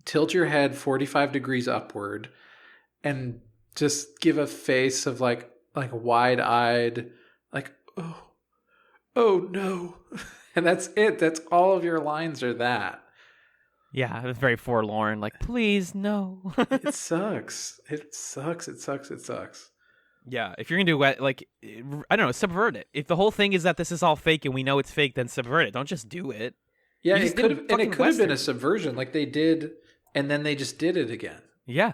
tilt your head 45 degrees upward and just give a face of like wide-eyed, like, oh no. And that's it. That's all of your lines are that. Yeah, it was very forlorn. Like, please, no. It sucks. It sucks. Yeah, if you're going to do it, like, I don't know, subvert it. If the whole thing is that this is all fake and we know it's fake, then subvert it. Don't just do it. Yeah, it could have been a subversion like they did, and then they just did it again. Yeah.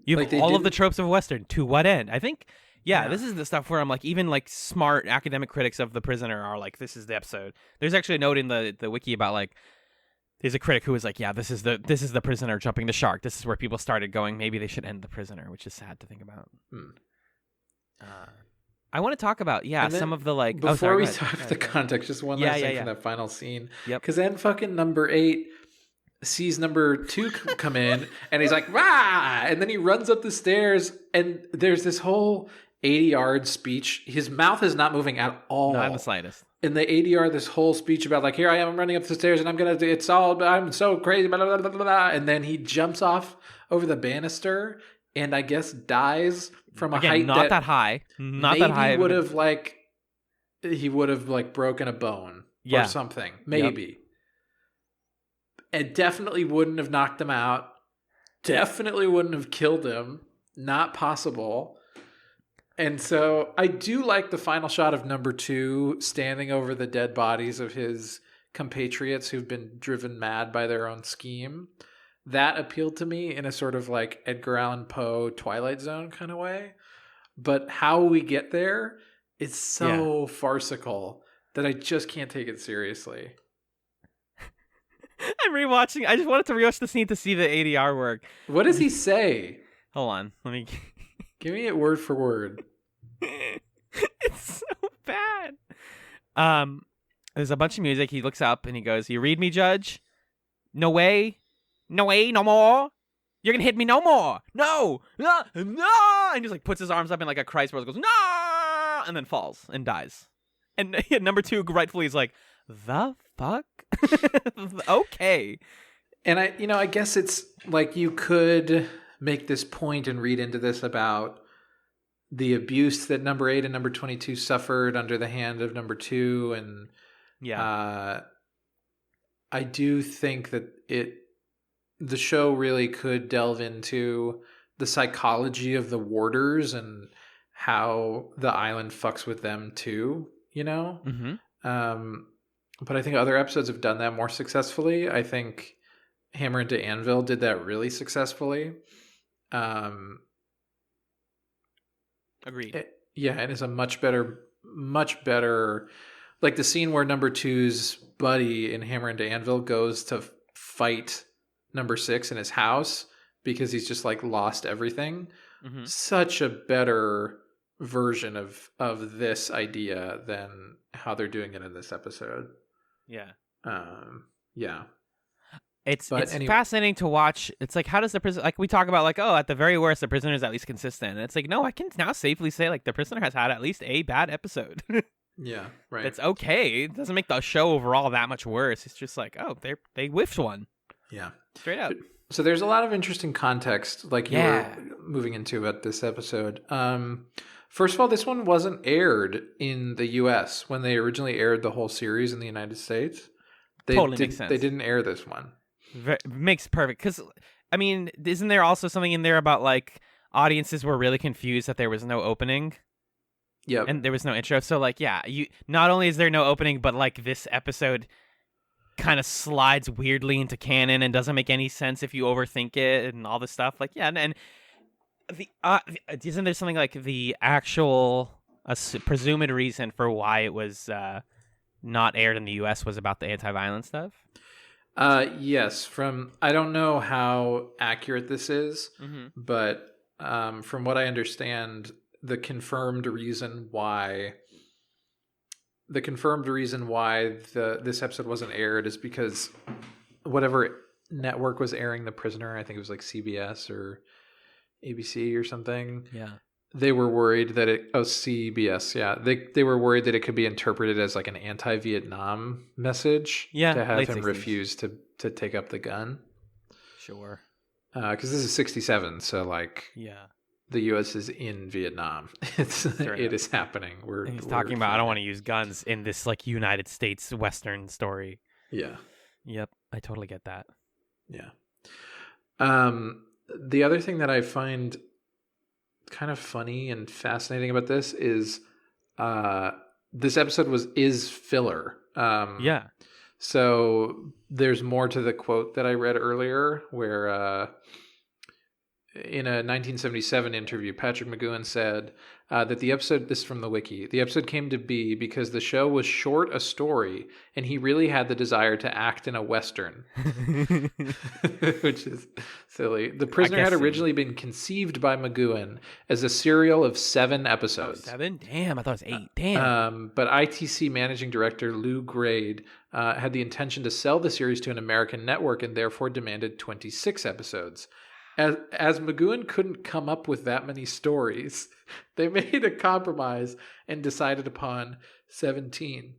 You have all of the tropes of Western. To what end? I think, this is the stuff where I'm like, even like smart academic critics of The Prisoner are like, this is the episode. There's actually a note in the wiki about like, there's a critic who was like, yeah, this is the prisoner jumping the shark. This is where people started going, maybe they should end The Prisoner, which is sad to think about. I want to talk about, some of the like... Before we talk the context, just one last thing from that final scene. Yep. Because then fucking number 8 sees number 2 come in, and he's like, rah! And then he runs up the stairs, and there's this whole 80-yard speech. His mouth is not moving at all. Not the slightest. In the 80-yard, this whole speech about like, here I am, I'm running up the stairs, and I'm so crazy, blah, blah, blah, blah, blah. And then he jumps off over the banister, and I guess dies from a height not that high. Not that high. He would have broken a bone or something. Maybe. Yep. And definitely wouldn't have knocked him out. Definitely wouldn't have killed him. Not possible. And so I do like the final shot of number 2 standing over the dead bodies of his compatriots who've been driven mad by their own scheme. That appealed to me in a sort of like Edgar Allan Poe Twilight Zone kind of way. But how we get there is so farcical that I just can't take it seriously. I'm rewatching. I just wanted to rewatch the scene to see the ADR work. What does he say? Hold on. Let me. Give me it word for word. It's so bad. There's a bunch of music. He looks up and he goes, "You read me, Judge? No way. No way. No more. You're gonna hit me no more. No. No. No." And he just like puts his arms up in like a Christ pose, goes, "No," and then falls and dies. And number 2 rightfully is like, "The fuck?" Okay. And I guess it's like you could make this point and read into this about the abuse that number 8 and number 22 suffered under the hand of number 2. And I do think that the show really could delve into the psychology of the warders and how the island fucks with them too, Mm-hmm. But I think other episodes have done that more successfully. I think Hammer into Anvil did that really successfully. Agreed. And it's a much better, like the scene where number 2's buddy in Hammer into Anvil goes to fight number 6 in his house because he's just like lost everything. Mm-hmm. Such a better version of this idea than how they're doing it in this episode. Yeah. Yeah. It's fascinating to watch. It's like, how does the prisoner, like we talk about, like, oh, at the very worst, the prisoner is at least consistent. And it's like, no, I can now safely say, like, the prisoner has had at least a bad episode. Yeah, right. It's okay. It doesn't make the show overall that much worse. It's just like, oh, they whiffed one. Yeah. Straight up. So there's a lot of interesting context, like you were moving into about this episode. First of all, this one wasn't aired in the U.S. when they originally aired the whole series in the United States. Makes sense. They didn't air this one. Makes perfect. Because, I mean, isn't there also something in there about, like, audiences were really confused that there was no opening? Yep. And there was no intro. So, like, yeah, not only is there no opening, but, like, this episode kind of slides weirdly into canon and doesn't make any sense if you overthink it and all this stuff. Like, yeah, and the isn't there something like the actual presumed reason for why it was not aired in the U.S. was about the anti-violence stuff? Yes. I don't know how accurate this is, but from what I understand, the confirmed reason why this episode wasn't aired is because whatever network was airing The Prisoner, I think it was like CBS or ABC or something. Yeah. They were worried that CBS, yeah. They were worried that it could be interpreted as like an anti-Vietnam message to have him 60s. refuse to take up the gun. Sure. Because this is 1967, so like the U.S. is in Vietnam. It is happening. He's talking about, I don't want to use guns in this like United States Western story. Yeah. Yep. I totally get that. Yeah. The other thing that I find kind of funny and fascinating about this is this episode is filler. So there's more to the quote that I read earlier where in a 1977 interview, Patrick McGoohan said that the episode, this is from the wiki, the episode came to be because the show was short a story and he really had the desire to act in a Western, which is silly. The Prisoner had originally been conceived by McGoohan as a serial of 7 episodes. 7? Damn, I thought it was 8. Damn. But ITC managing director Lou Grade had the intention to sell the series to an American network and therefore demanded 26 episodes. As McGoohan couldn't come up with that many stories, they made a compromise and decided upon 17.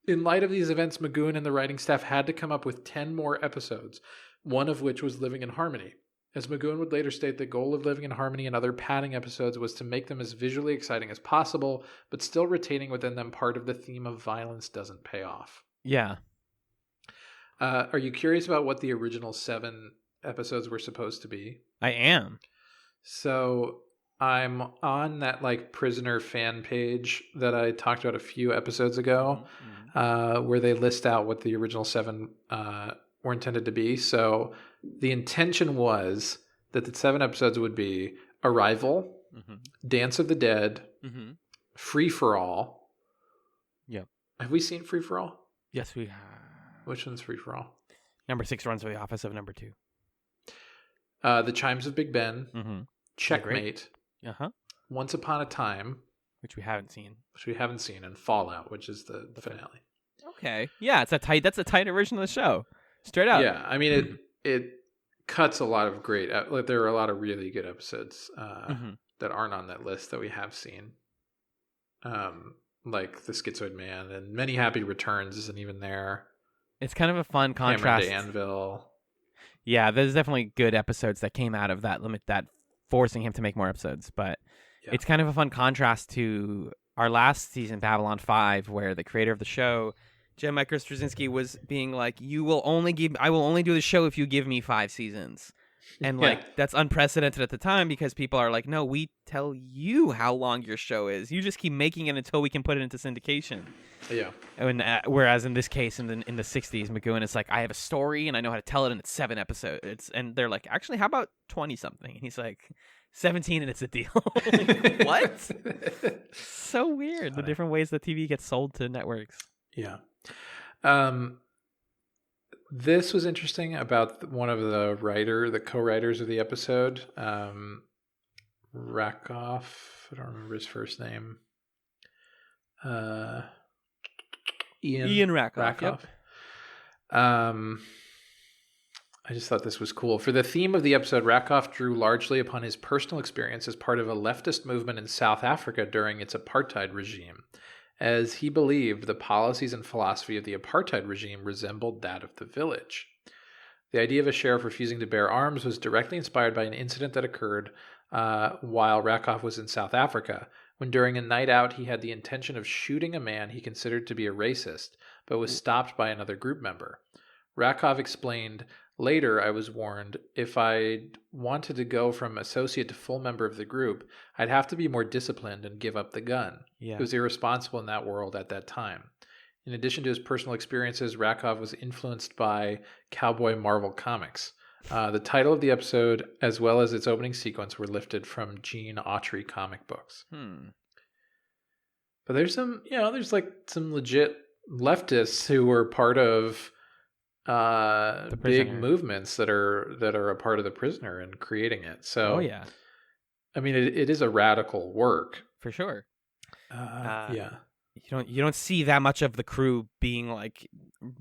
In light of these events, McGoohan and the writing staff had to come up with 10 more episodes, one of which was Living in Harmony. As McGoohan would later state, the goal of Living in Harmony and other padding episodes was to make them as visually exciting as possible, but still retaining within them part of the theme of violence doesn't pay off. Yeah. Are you curious about what the original 7 episodes were supposed to be? I am. So I'm on that like Prisoner fan page that I talked about a few episodes ago, where they list out what the original 7 were intended to be. So the intention was that the 7 episodes would be Arrival, Dance of the Dead, Free for All. Yep. Have we seen Free for All? Yes, we have. Which one's Free for All? Number 6 runs for the office of number 2. The Chimes of Big Ben, Checkmate, Uh-huh. Once Upon a Time, Which we haven't seen. and Fallout, which is the finale. Okay. Yeah, that's a tighter version of the show. Straight up. Yeah, I mean it cuts a lot of great. Like there are a lot of really good episodes that aren't on that list that we have seen. Like The Schizoid Man and Many Happy Returns isn't even there. It's kind of a fun contrast. Hammer to Anvil. Yeah, there's definitely good episodes that came out of that limit, that forcing him to make more episodes. But it's kind of a fun contrast to our last season, Babylon 5, where the creator of the show, Jen Michael Straczynski, was being like, I will only do the show if you give me 5 seasons. And like that's unprecedented at the time because people are like, no, we tell you how long your show is. You just keep making it until we can put it into syndication. Yeah. And whereas in this case, in the 60s, McGowan is like, I have a story and I know how to tell it, and it's 7 episodes. And they're like, actually, how about 20 something? And he's like, 17 and it's a deal. Like, what? So weird. The different ways that TV gets sold to networks. Yeah. This was interesting about one of the co-writers of the episode, Rakoff. I don't remember his first name. Ian Rakoff. Yep. I just thought this was cool. For the theme of the episode, Rakoff drew largely upon his personal experience as part of a leftist movement in South Africa during its apartheid regime, as he believed the policies and philosophy of the apartheid regime resembled that of the village. The idea of a sheriff refusing to bear arms was directly inspired by an incident that occurred while Rakoff was in South Africa, when during a night out he had the intention of shooting a man he considered to be a racist, but was stopped by another group member. Rakoff explained, "Later, I was warned if I wanted to go from associate to full member of the group, I'd have to be more disciplined and give up the gun. Yeah. It was irresponsible in that world at that time." In addition to his personal experiences, Rakoff was influenced by cowboy Marvel comics. The title of the episode, as well as its opening sequence, were lifted from Gene Autry comic books. But there's there's like some legit leftists who were part of big movements that are a part of The Prisoner and creating it. So, I mean, it is a radical work for sure. Yeah. You don't see that much of the crew being like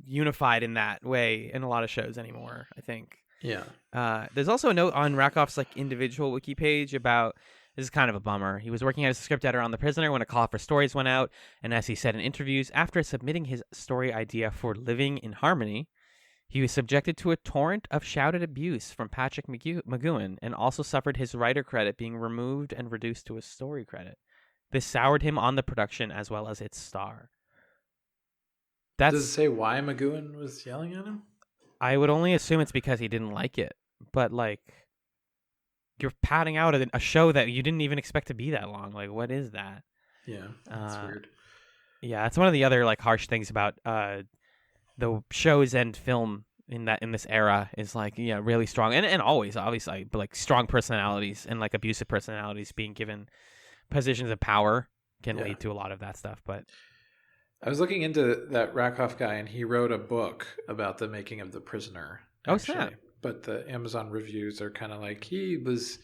unified in that way in a lot of shows anymore, I think. Yeah. There's also a note on Rakoff's like individual wiki page about, this is kind of a bummer. He was working as a script editor on The Prisoner when a call for stories went out, and as he said in interviews, after submitting his story idea for Living in Harmony, he was subjected to a torrent of shouted abuse from Patrick McGowan, and also suffered his writer credit being removed and reduced to a story credit. This soured him on the production as well as its star. Does it say why McGowan was yelling at him? I would only assume it's because he didn't like it. But, like, you're padding out a show that you didn't even expect to be that long. Like, what is that? Yeah, that's weird. Yeah, it's one of the other, like, harsh things about the shows and film in this era is, like, really strong. And always, obviously, but, like, strong personalities and, like, abusive personalities being given positions of power can lead to a lot of that stuff. But I was looking into that Rakoff guy, and he wrote a book about the making of The Prisoner. Actually. Oh, snap. But the Amazon reviews are kind of like he was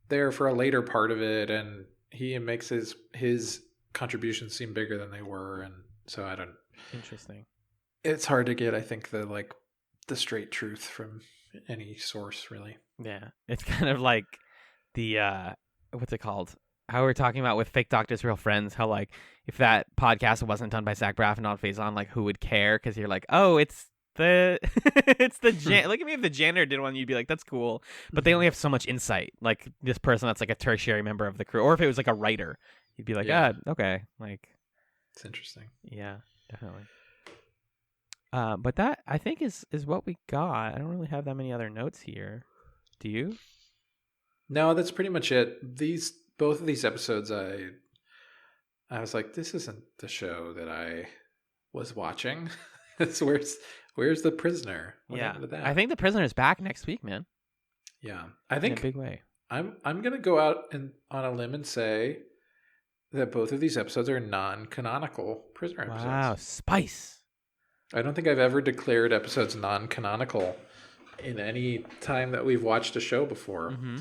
there for a later part of it, and he makes his contributions seem bigger than they were, and so I don't. Interesting. It's hard to get, I think, the straight truth from any source, really. Yeah, it's kind of like the what's it called? How we're talking about with Fake Doctors, Real Friends, how, like, if that podcast wasn't done by Zach Braff and on Faison, like, who would care? Because you're like, oh, it's the look at me, if the janitor did one, you'd be like, that's cool. But they only have so much insight. Like, this person that's like a tertiary member of the crew, or if it was like a writer, you'd be like, okay, like, it's interesting. Yeah, definitely. But that, I think, is what we got. I don't really have that many other notes here. Do you? No, that's pretty much it. Both of these episodes, I was like, this isn't the show that I was watching. Where's The Prisoner? What happened to that? I think The Prisoner is back next week, man. Yeah, I think in a big way. I'm gonna go out on a limb and say that both of these episodes are non-canonical Prisoner episodes. Wow, spice! I don't think I've ever declared episodes non-canonical in any time that we've watched a show before. Mm-hmm.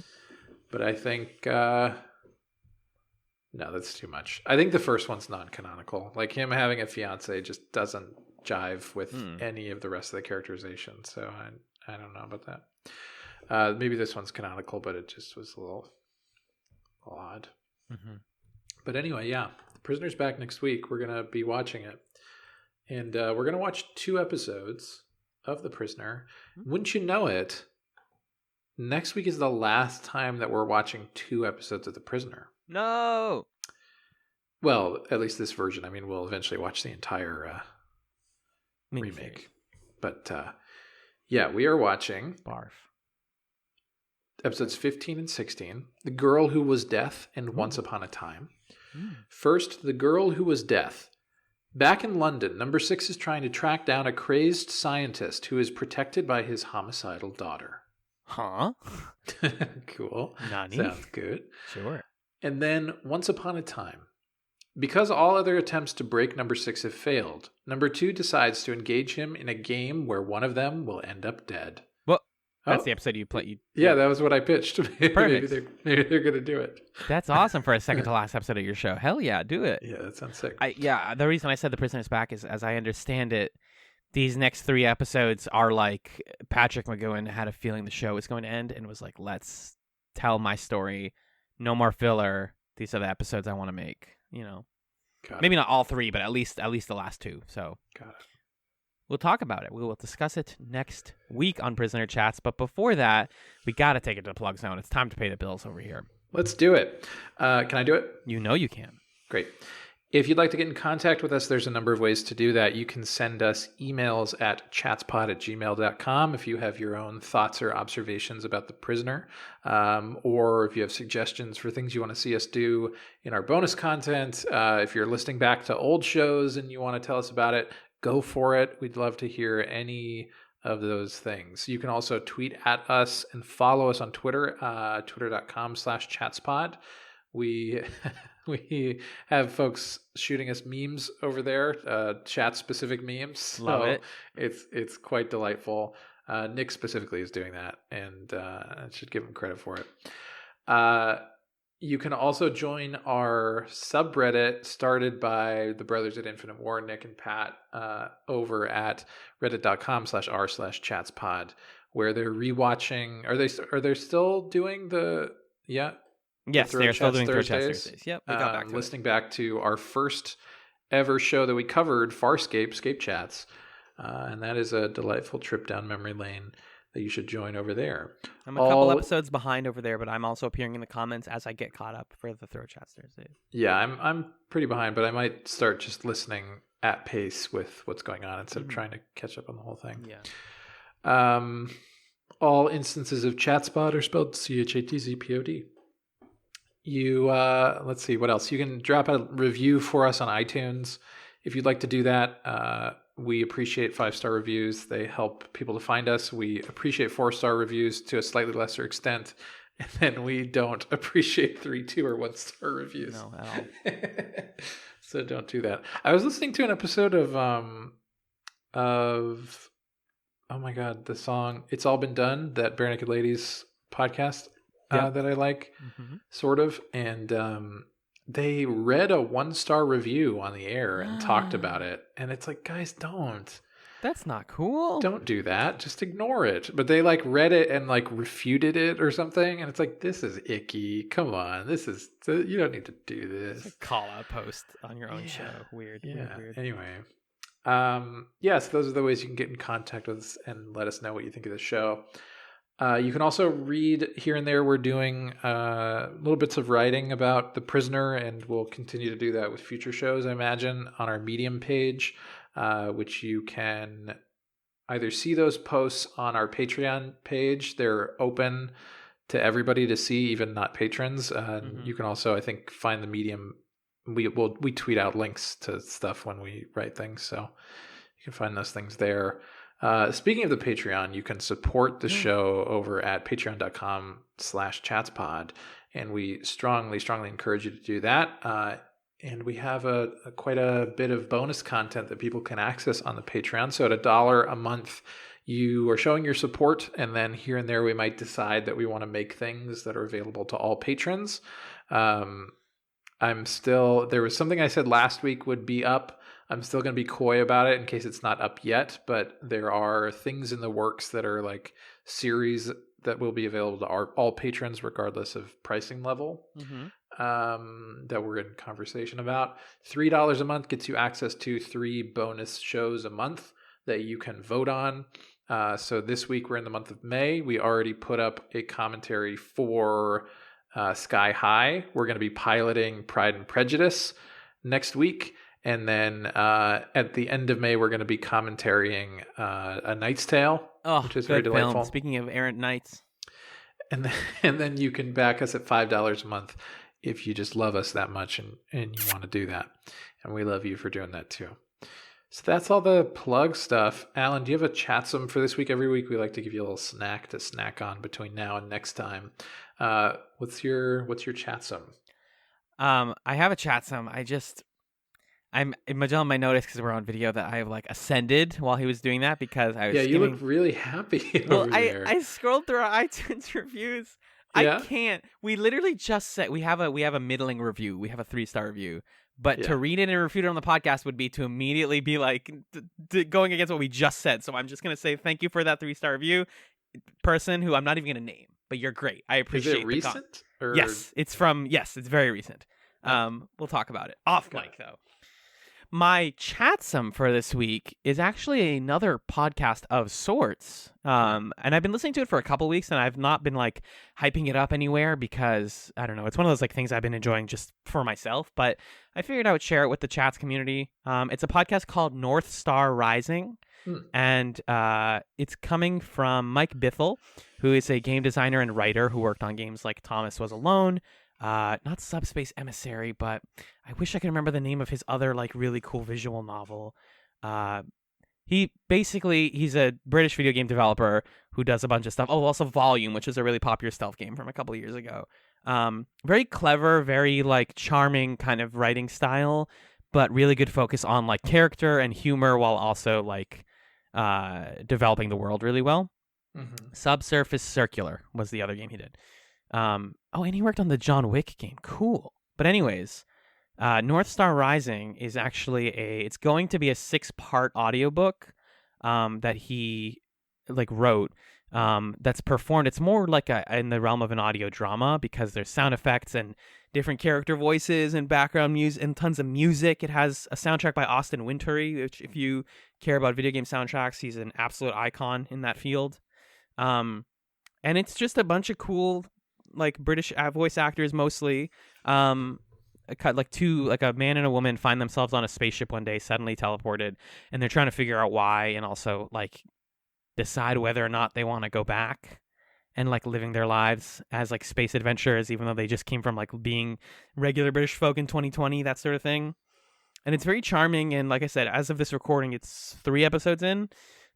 But I think no, that's too much. I think the first one's non-canonical. Like him having a fiance just doesn't jive with any of the rest of the characterization. So I don't know about that. Maybe this one's canonical, but it just was a little odd. Mm-hmm. But anyway, yeah, The Prisoner's back next week. We're gonna be watching it, and we're gonna watch 2 episodes of The Prisoner. Wouldn't you know it? Next week is the last time that we're watching 2 episodes of The Prisoner. No. Well, at least this version. I mean, we'll eventually watch the entire remake. But yeah, we are watching Barf. episodes 15 and 16. The Girl Who Was Death and Once Upon a Time. First, The Girl Who Was Death. Back in London, number 6 is trying to track down a crazed scientist who is protected by his homicidal daughter. Huh? Cool. Nani? Sounds good. Sure. And then Once Upon a Time. Because all other attempts to break number 6 have failed, number 2 decides to engage him in a game where one of them will end up dead. Well, that's the episode you played. Yeah, that was what I pitched. Perfect. maybe they're going to do it. That's awesome for a second to last episode of your show. Hell yeah, do it. Yeah, that sounds sick. The reason I said The Prisoner's back is, as I understand it, these next 3 episodes are like Patrick McGowan had a feeling the show was going to end and was like, let's tell my story. No more filler. These are the episodes I want to make, you know. Maybe not all 3, but at least the last 2. So Got it. We'll talk about it. We will discuss it next week on Prisoner Chats. But before that, we got to take it to the plug zone. It's time to pay the bills over here. Let's do it. Can I do it? You know you can. Great. If you'd like to get in contact with us, there's a number of ways to do that. You can send us emails at chatspod@gmail.com if you have your own thoughts or observations about The Prisoner, or if you have suggestions for things you want to see us do in our bonus content. If you're listening back to old shows and you want to tell us about it, go for it. We'd love to hear any of those things. You can also tweet at us and follow us on Twitter, twitter.com/chatspod. We have folks shooting us memes over there, chat-specific memes. Love it. It's quite delightful. Nick specifically is doing that, and I should give him credit for it. You can also join our subreddit started by the Brothers at Infinite War, Nick and Pat, over at reddit.com/r/chatspod, where they're rewatching. Are they still doing the Yes, they're still doing Throw Chats Thursdays. Yep, we got back to listening back to our first ever show that we covered, Farscape, Scape Chats. And that is a delightful trip down memory lane that you should join over there. I'm a couple episodes behind over there, but I'm also appearing in the comments as I get caught up for the Throw Chats Thursdays. Yeah, I'm pretty behind, but I might start just listening at pace with what's going on instead of trying to catch up on the whole thing. Yeah. All instances of ChatSpod are spelled ChatZPod. You let's see what else. You can drop a review for us on iTunes if you'd like to do that. We appreciate 5-star reviews. They help people to find us. We appreciate 4-star reviews to a slightly lesser extent, and then we don't appreciate 3, 2, or 1-star reviews. No, at all. So don't do that. I was listening to an episode of oh my god, the song "It's All Been Done," that Bare Naked Ladies podcast. That I like, sort of. And they read a 1-star review on the air and talked about it. And it's like, guys, don't. That's not cool. Don't do that. Just ignore it. But they read it and refuted it or something. And it's like, this is icky. Come on. You don't need to do this. It's a call out post on your own show. Weird. Yeah. Weird. Anyway. So those are the ways you can get in contact with us and let us know what you think of the show. You can also read here and there. We're doing little bits of writing about The Prisoner, and we'll continue to do that with future shows, I imagine, on our Medium page, which you can either see those posts on our Patreon page. They're open to everybody to see, even not patrons. You can also, I think, find the Medium. We tweet out links to stuff when we write things, so you can find those things there. Speaking of the Patreon, you can support the show over at patreon.com/chatspod, and we strongly encourage you to do that. And we have quite a bit of bonus content that people can access on the Patreon. So at $1 a month, you are showing your support, and then here and there we might decide that we want to make things that are available to all patrons. There was something I said last week would be up. I'm still going to be coy about it in case it's not up yet, but there are things in the works that are like series that will be available to all patrons regardless of pricing level. That we're in conversation about. $3 a month gets you access to 3 bonus shows a month that you can vote on. So this week we're in the month of May. We already put up a commentary for Sky High. We're going to be piloting Pride and Prejudice next week. And then at the end of May, we're going to be commentarying A Knight's Tale, which is very delightful. Film. Speaking of errant knights. And then you can back us at $5 a month if you just love us that much and you want to do that. And we love you for doing that too. So that's all the plug stuff. Alan, do you have a chatsome for this week? Every week we like to give you a little snack to snack on between now and next time. What's your chatsome? I have a chatsome. Magellan might notice because we're on video that I have like ascended while he was doing that because I was you look really happy over there. I scrolled through our iTunes reviews. Yeah? I can't. We literally just said we have a middling review. We have a 3-star review. But to read it and refute it on the podcast would be to immediately be like going against what we just said. So I'm just going to say thank you for that 3-star review, person who I'm not even going to name. But you're great. I appreciate it. Is it recent? Yes, it's very recent. We'll talk about it off mic though. My chatsome for this week is actually another podcast of sorts. And I've been listening to it for a couple weeks, and I've not been like hyping it up anywhere because I don't know. It's one of those like things I've been enjoying just for myself. But I figured I would share it with the Chats community. It's a podcast called North Star Rising, and it's coming from Mike Bithell, who is a game designer and writer who worked on games like Thomas Was Alone. Not Subspace Emissary, but I wish I could remember the name of his other like really cool visual novel. He's a British video game developer who does a bunch of stuff. Oh, also Volume, which is a really popular stealth game from a couple of years ago. Very clever, very like charming kind of writing style, but really good focus on like character and humor while also like developing the world really well. Subsurface Circular was the other game he did. And he worked on the John Wick game. Cool. But anyways, North Star Rising is actually it's going to be a 6-part audiobook that he like wrote that's performed. It's more like in the realm of an audio drama because there's sound effects and different character voices and background music and tons of music. It has a soundtrack by Austin Wintory, which if you care about video game soundtracks, he's an absolute icon in that field. And it's just a bunch of cool like British voice actors mostly. Like a man and a woman find themselves on a spaceship one day, suddenly teleported, and they're trying to figure out why and also like decide whether or not they want to go back and like living their lives as like space adventurers, even though they just came from like being regular British folk in 2020, that sort of thing. And it's very charming. And like I said, as of this recording, it's 3 episodes in.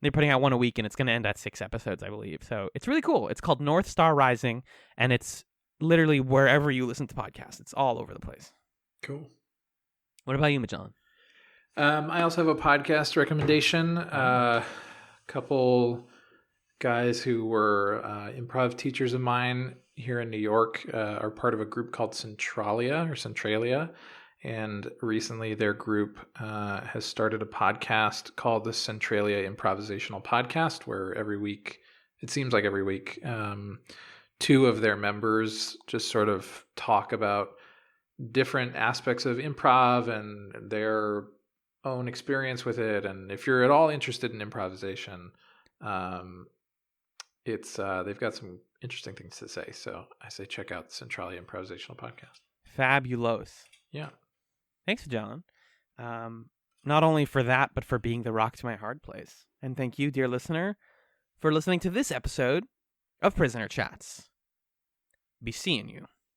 They're putting out one a week, and it's going to end at 6 episodes, I believe. So it's really cool. It's called North Star Rising, and it's literally wherever you listen to podcasts. It's all over the place. Cool. What about you, Magellan? I also have a podcast recommendation. A couple guys who were improv teachers of mine here in New York are part of a group called Centralia. And recently their group has started a podcast called the Centralia Improvisational Podcast, where it seems like every week, 2 of their members just sort of talk about different aspects of improv and their own experience with it. And if you're at all interested in improvisation, they've got some interesting things to say. So I say check out the Centralia Improvisational Podcast. Fabulous. Yeah. Thanks, John. Not only for that, but for being the rock to my hard place. And thank you, dear listener, for listening to this episode of Prisoner Chats. Be seeing you.